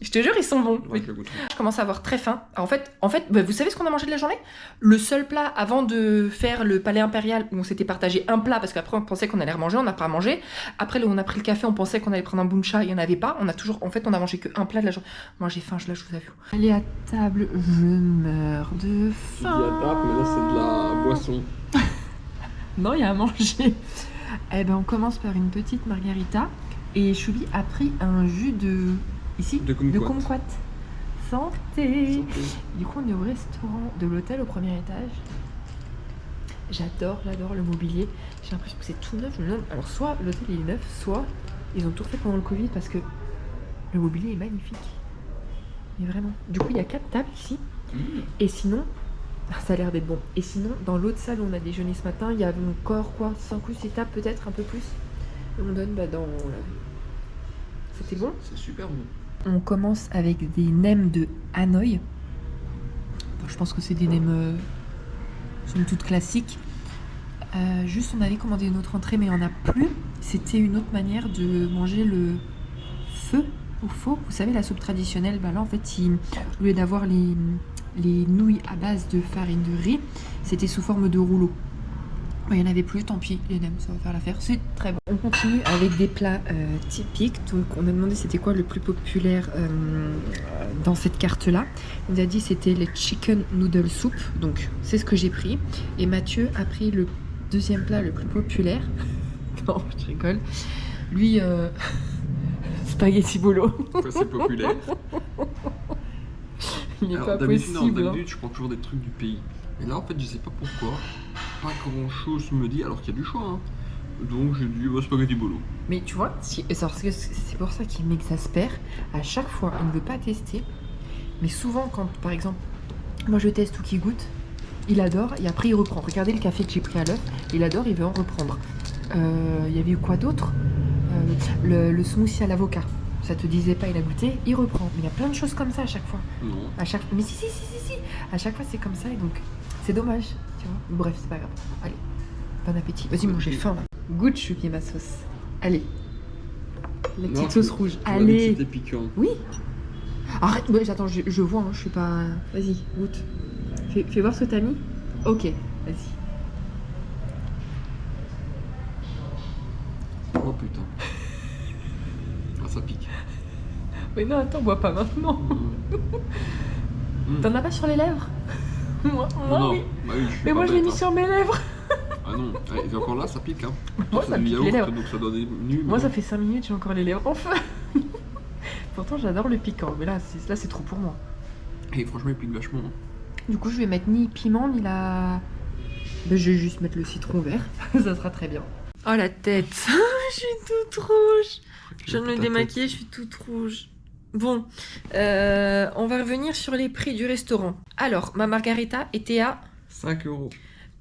[SPEAKER 1] Je te jure, ils sont bons.
[SPEAKER 2] Ouais, je les goûterai.
[SPEAKER 1] Je commence à avoir très faim. Alors, en fait bah, vous savez ce qu'on a mangé de la journée? Le seul plat avant de faire le palais impérial où on s'était partagé un plat parce qu'après on pensait qu'on allait remanger, on n'a pas mangé. Après, on a pris le café, on pensait qu'on allait prendre un buncha, il n'y en avait pas. On a mangé qu'un plat de la journée. Moi, j'ai faim, je vous avoue. Allez à table, je meurs de
[SPEAKER 2] Tu dis
[SPEAKER 1] faim.
[SPEAKER 2] à table, mais là, c'est de la boisson.
[SPEAKER 1] Non, il y a à manger. Eh ben, on commence par une petite margarita. Et Choubi a pris un jus de... Ici
[SPEAKER 2] De kumquat.
[SPEAKER 1] kumquat. Santé. Du coup, on est au restaurant de l'hôtel au premier étage. J'adore le mobilier. J'ai l'impression que c'est tout neuf. Je me demande... Alors, soit l'hôtel est neuf, soit ils ont tout refait pendant le Covid parce que le mobilier est magnifique. Mais vraiment. Du coup, il y a 4 tables ici. Et sinon... Ça a l'air d'être bon. Et sinon, dans l'autre salle où on a déjeuné ce matin, il y avait encore quoi 5 ou 6 tables peut-être, un peu plus. Et on donne dans la... C'était bon?
[SPEAKER 2] C'est super bon.
[SPEAKER 1] On commence avec des nems de Hanoï. Bon, je pense que c'est des nems somme toute classiques. Juste, on avait commandé une autre entrée, mais il n'y en a plus. C'était une autre manière de manger le feu au faux. Vous savez, la soupe traditionnelle, bah là, en fait, au lieu d'avoir les nouilles à base de farine de riz, c'était sous forme de rouleau. Il n'y en avait plus, tant pis, les nems, ça va faire l'affaire, c'est très bon. On continue avec des plats typiques. Donc on a demandé c'était quoi le plus populaire dans cette carte-là. Il nous a dit c'était le chicken noodle soup, donc c'est ce que j'ai pris. Et Mathieu a pris le deuxième plat le plus populaire. Non, je rigole. Lui, spaghetti bolo.
[SPEAKER 2] Ça, c'est populaire.
[SPEAKER 1] Il n'est
[SPEAKER 2] Alors,
[SPEAKER 1] pas
[SPEAKER 2] d'habitude,
[SPEAKER 1] possible.
[SPEAKER 2] d'habitude, je prends toujours des trucs du pays. Et là, en fait, je sais pas pourquoi. Pas grand chose me dit, alors qu'il y a du choix. Hein. Donc, j'ai dit spaghetti bolo.
[SPEAKER 1] Mais tu vois, c'est pour ça qu'il m'exaspère. À chaque fois, il ne veut pas tester. Mais souvent, quand, par exemple, moi je teste tout qui goûte, il adore et après il reprend. Regardez le café que j'ai pris à l'œuf, il adore, il veut en reprendre. Il y avait eu quoi d'autre? Le smoothie à l'avocat. Ça te disait pas, il a goûté, il reprend. Mais il y a plein de choses comme ça à chaque fois.
[SPEAKER 2] Non.
[SPEAKER 1] Mais si. À chaque fois, c'est comme ça et donc c'est dommage. Tu vois. Bref, c'est pas grave. Allez, bon appétit. Vas-y, moi j'ai faim là. Goûte, Choupi, ma sauce. Allez. La petite sauce rouge. Allez.
[SPEAKER 2] C'était piquant.
[SPEAKER 1] Oui. Arrête, ouais, attends, je vois, hein, je suis pas... Vas-y, goûte. Fais voir ce que t'as mis. Ok, vas-y.
[SPEAKER 2] Oh putain. Ah, ça pique.
[SPEAKER 1] Mais non, attends, bois pas maintenant. T'en as pas sur les lèvres? Moi,
[SPEAKER 2] non,
[SPEAKER 1] oui.
[SPEAKER 2] bah oui, suis
[SPEAKER 1] Mais
[SPEAKER 2] pas
[SPEAKER 1] moi, je l'ai
[SPEAKER 2] bête,
[SPEAKER 1] mis
[SPEAKER 2] hein.
[SPEAKER 1] sur mes lèvres.
[SPEAKER 2] Ah non, et encore là, ça pique. Hein.
[SPEAKER 1] Moi,
[SPEAKER 2] C'est
[SPEAKER 1] ça
[SPEAKER 2] du
[SPEAKER 1] pique
[SPEAKER 2] yaourt,
[SPEAKER 1] les lèvres.
[SPEAKER 2] donc ça doit des nus.
[SPEAKER 1] Moi, ça fait 5 minutes, j'ai encore les lèvres en feu. Pourtant, j'adore le piquant, mais là, c'est trop pour moi.
[SPEAKER 2] Et franchement, il pique vachement. Hein.
[SPEAKER 1] Du coup, je vais mettre ni piment, ni la... Ben, je vais juste mettre le citron vert. Ça sera très bien. Oh, la tête. Je suis toute rouge. Je viens de me démaquiller, je suis toute rouge. Bon, on va revenir sur les prix du restaurant. Alors, ma margarita était à
[SPEAKER 2] 5 €.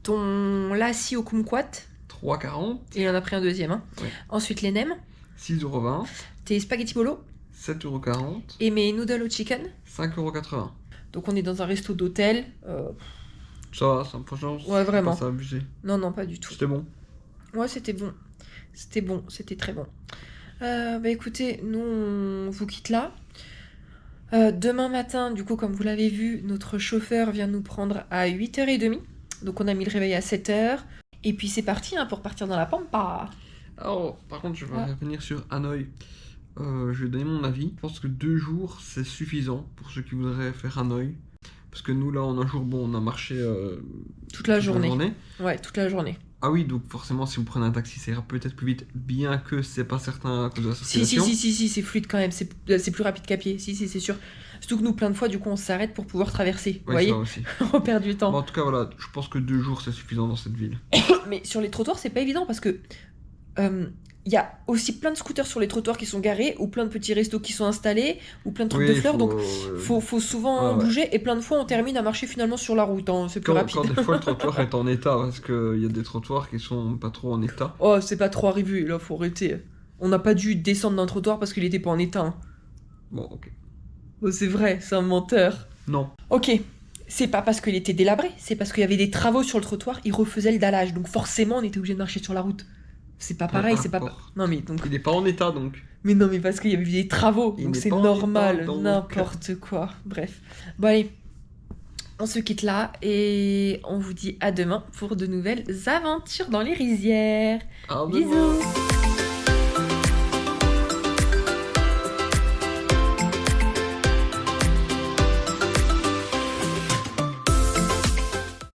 [SPEAKER 1] ton lassi au kumquat.
[SPEAKER 2] 3,40.
[SPEAKER 1] Et il en a pris un deuxième. Hein.
[SPEAKER 2] Ouais.
[SPEAKER 1] Ensuite, les nems.
[SPEAKER 2] 6,20 €.
[SPEAKER 1] Tes spaghetti bolo.
[SPEAKER 2] 7,40 €.
[SPEAKER 1] Et mes noodles au chicken.
[SPEAKER 2] 5,80 €.
[SPEAKER 1] Donc, on est dans un resto d'hôtel.
[SPEAKER 2] Ça va, franchement,
[SPEAKER 1] Ouais, vraiment.
[SPEAKER 2] c'est pas ça abusé.
[SPEAKER 1] Non, pas du tout.
[SPEAKER 2] C'était bon.
[SPEAKER 1] Ouais, c'était bon. C'était très bon. Bah écoutez, nous on vous quitte là. Demain matin, du coup, comme vous l'avez vu, notre chauffeur vient nous prendre à 8h30. Donc on a mis le réveil à 7h. Et puis c'est parti hein, pour partir dans la pampa.
[SPEAKER 2] Alors, par contre, je vais revenir sur Hanoï. Je vais donner mon avis. Je pense que 2 jours, c'est suffisant pour ceux qui voudraient faire Hanoï. Parce que nous, là, en un jour, bon, on a marché
[SPEAKER 1] Toute la journée.
[SPEAKER 2] journée.
[SPEAKER 1] Ouais, toute la journée.
[SPEAKER 2] Ah oui, donc forcément, si vous prenez un taxi, ça ira peut-être plus vite, bien que c'est pas certain à cause de la
[SPEAKER 1] Si,
[SPEAKER 2] circulation.
[SPEAKER 1] si, c'est fluide quand même, c'est plus rapide qu'à pied, si, c'est sûr. Surtout que nous, plein de fois, du coup, on s'arrête pour pouvoir traverser, vous
[SPEAKER 2] Ouais,
[SPEAKER 1] voyez,
[SPEAKER 2] ça aussi.
[SPEAKER 1] on perd du temps.
[SPEAKER 2] Bon, en tout cas, voilà, je pense que 2 jours, c'est suffisant dans cette ville.
[SPEAKER 1] Mais sur les trottoirs, c'est pas évident parce que il y a aussi plein de scooters sur les trottoirs qui sont garés, ou plein de petits restos qui sont installés, ou plein de trucs de fleurs, donc faut souvent
[SPEAKER 2] ouais.
[SPEAKER 1] bouger, et plein de fois, on termine à marcher finalement sur la route, hein, c'est plus rapide.
[SPEAKER 2] Quand des fois le trottoir est en état, parce qu'il y a des trottoirs qui sont pas trop en état.
[SPEAKER 1] Oh, c'est pas trop arrivé, là, faut arrêter. On n'a pas dû descendre d'un trottoir parce qu'il était pas en état. Hein.
[SPEAKER 2] Bon, ok.
[SPEAKER 1] Oh, c'est vrai, c'est un menteur.
[SPEAKER 2] Non.
[SPEAKER 1] Ok, c'est pas parce qu'il était délabré, c'est parce qu'il y avait des travaux sur le trottoir, ils refaisaient le dallage, donc forcément on était obligé de marcher sur la route. C'est pas pareil, c'est pas... Non mais donc...
[SPEAKER 2] Il est pas en état, donc.
[SPEAKER 1] Mais non mais parce qu'il y avait eu des travaux,
[SPEAKER 2] Il
[SPEAKER 1] donc
[SPEAKER 2] n'est
[SPEAKER 1] c'est
[SPEAKER 2] pas en
[SPEAKER 1] normal,
[SPEAKER 2] état, donc.
[SPEAKER 1] n'importe quoi. Bref. Bon allez, on se quitte là et on vous dit à demain pour de nouvelles aventures dans les rizières.
[SPEAKER 2] À demain.
[SPEAKER 1] Bisous.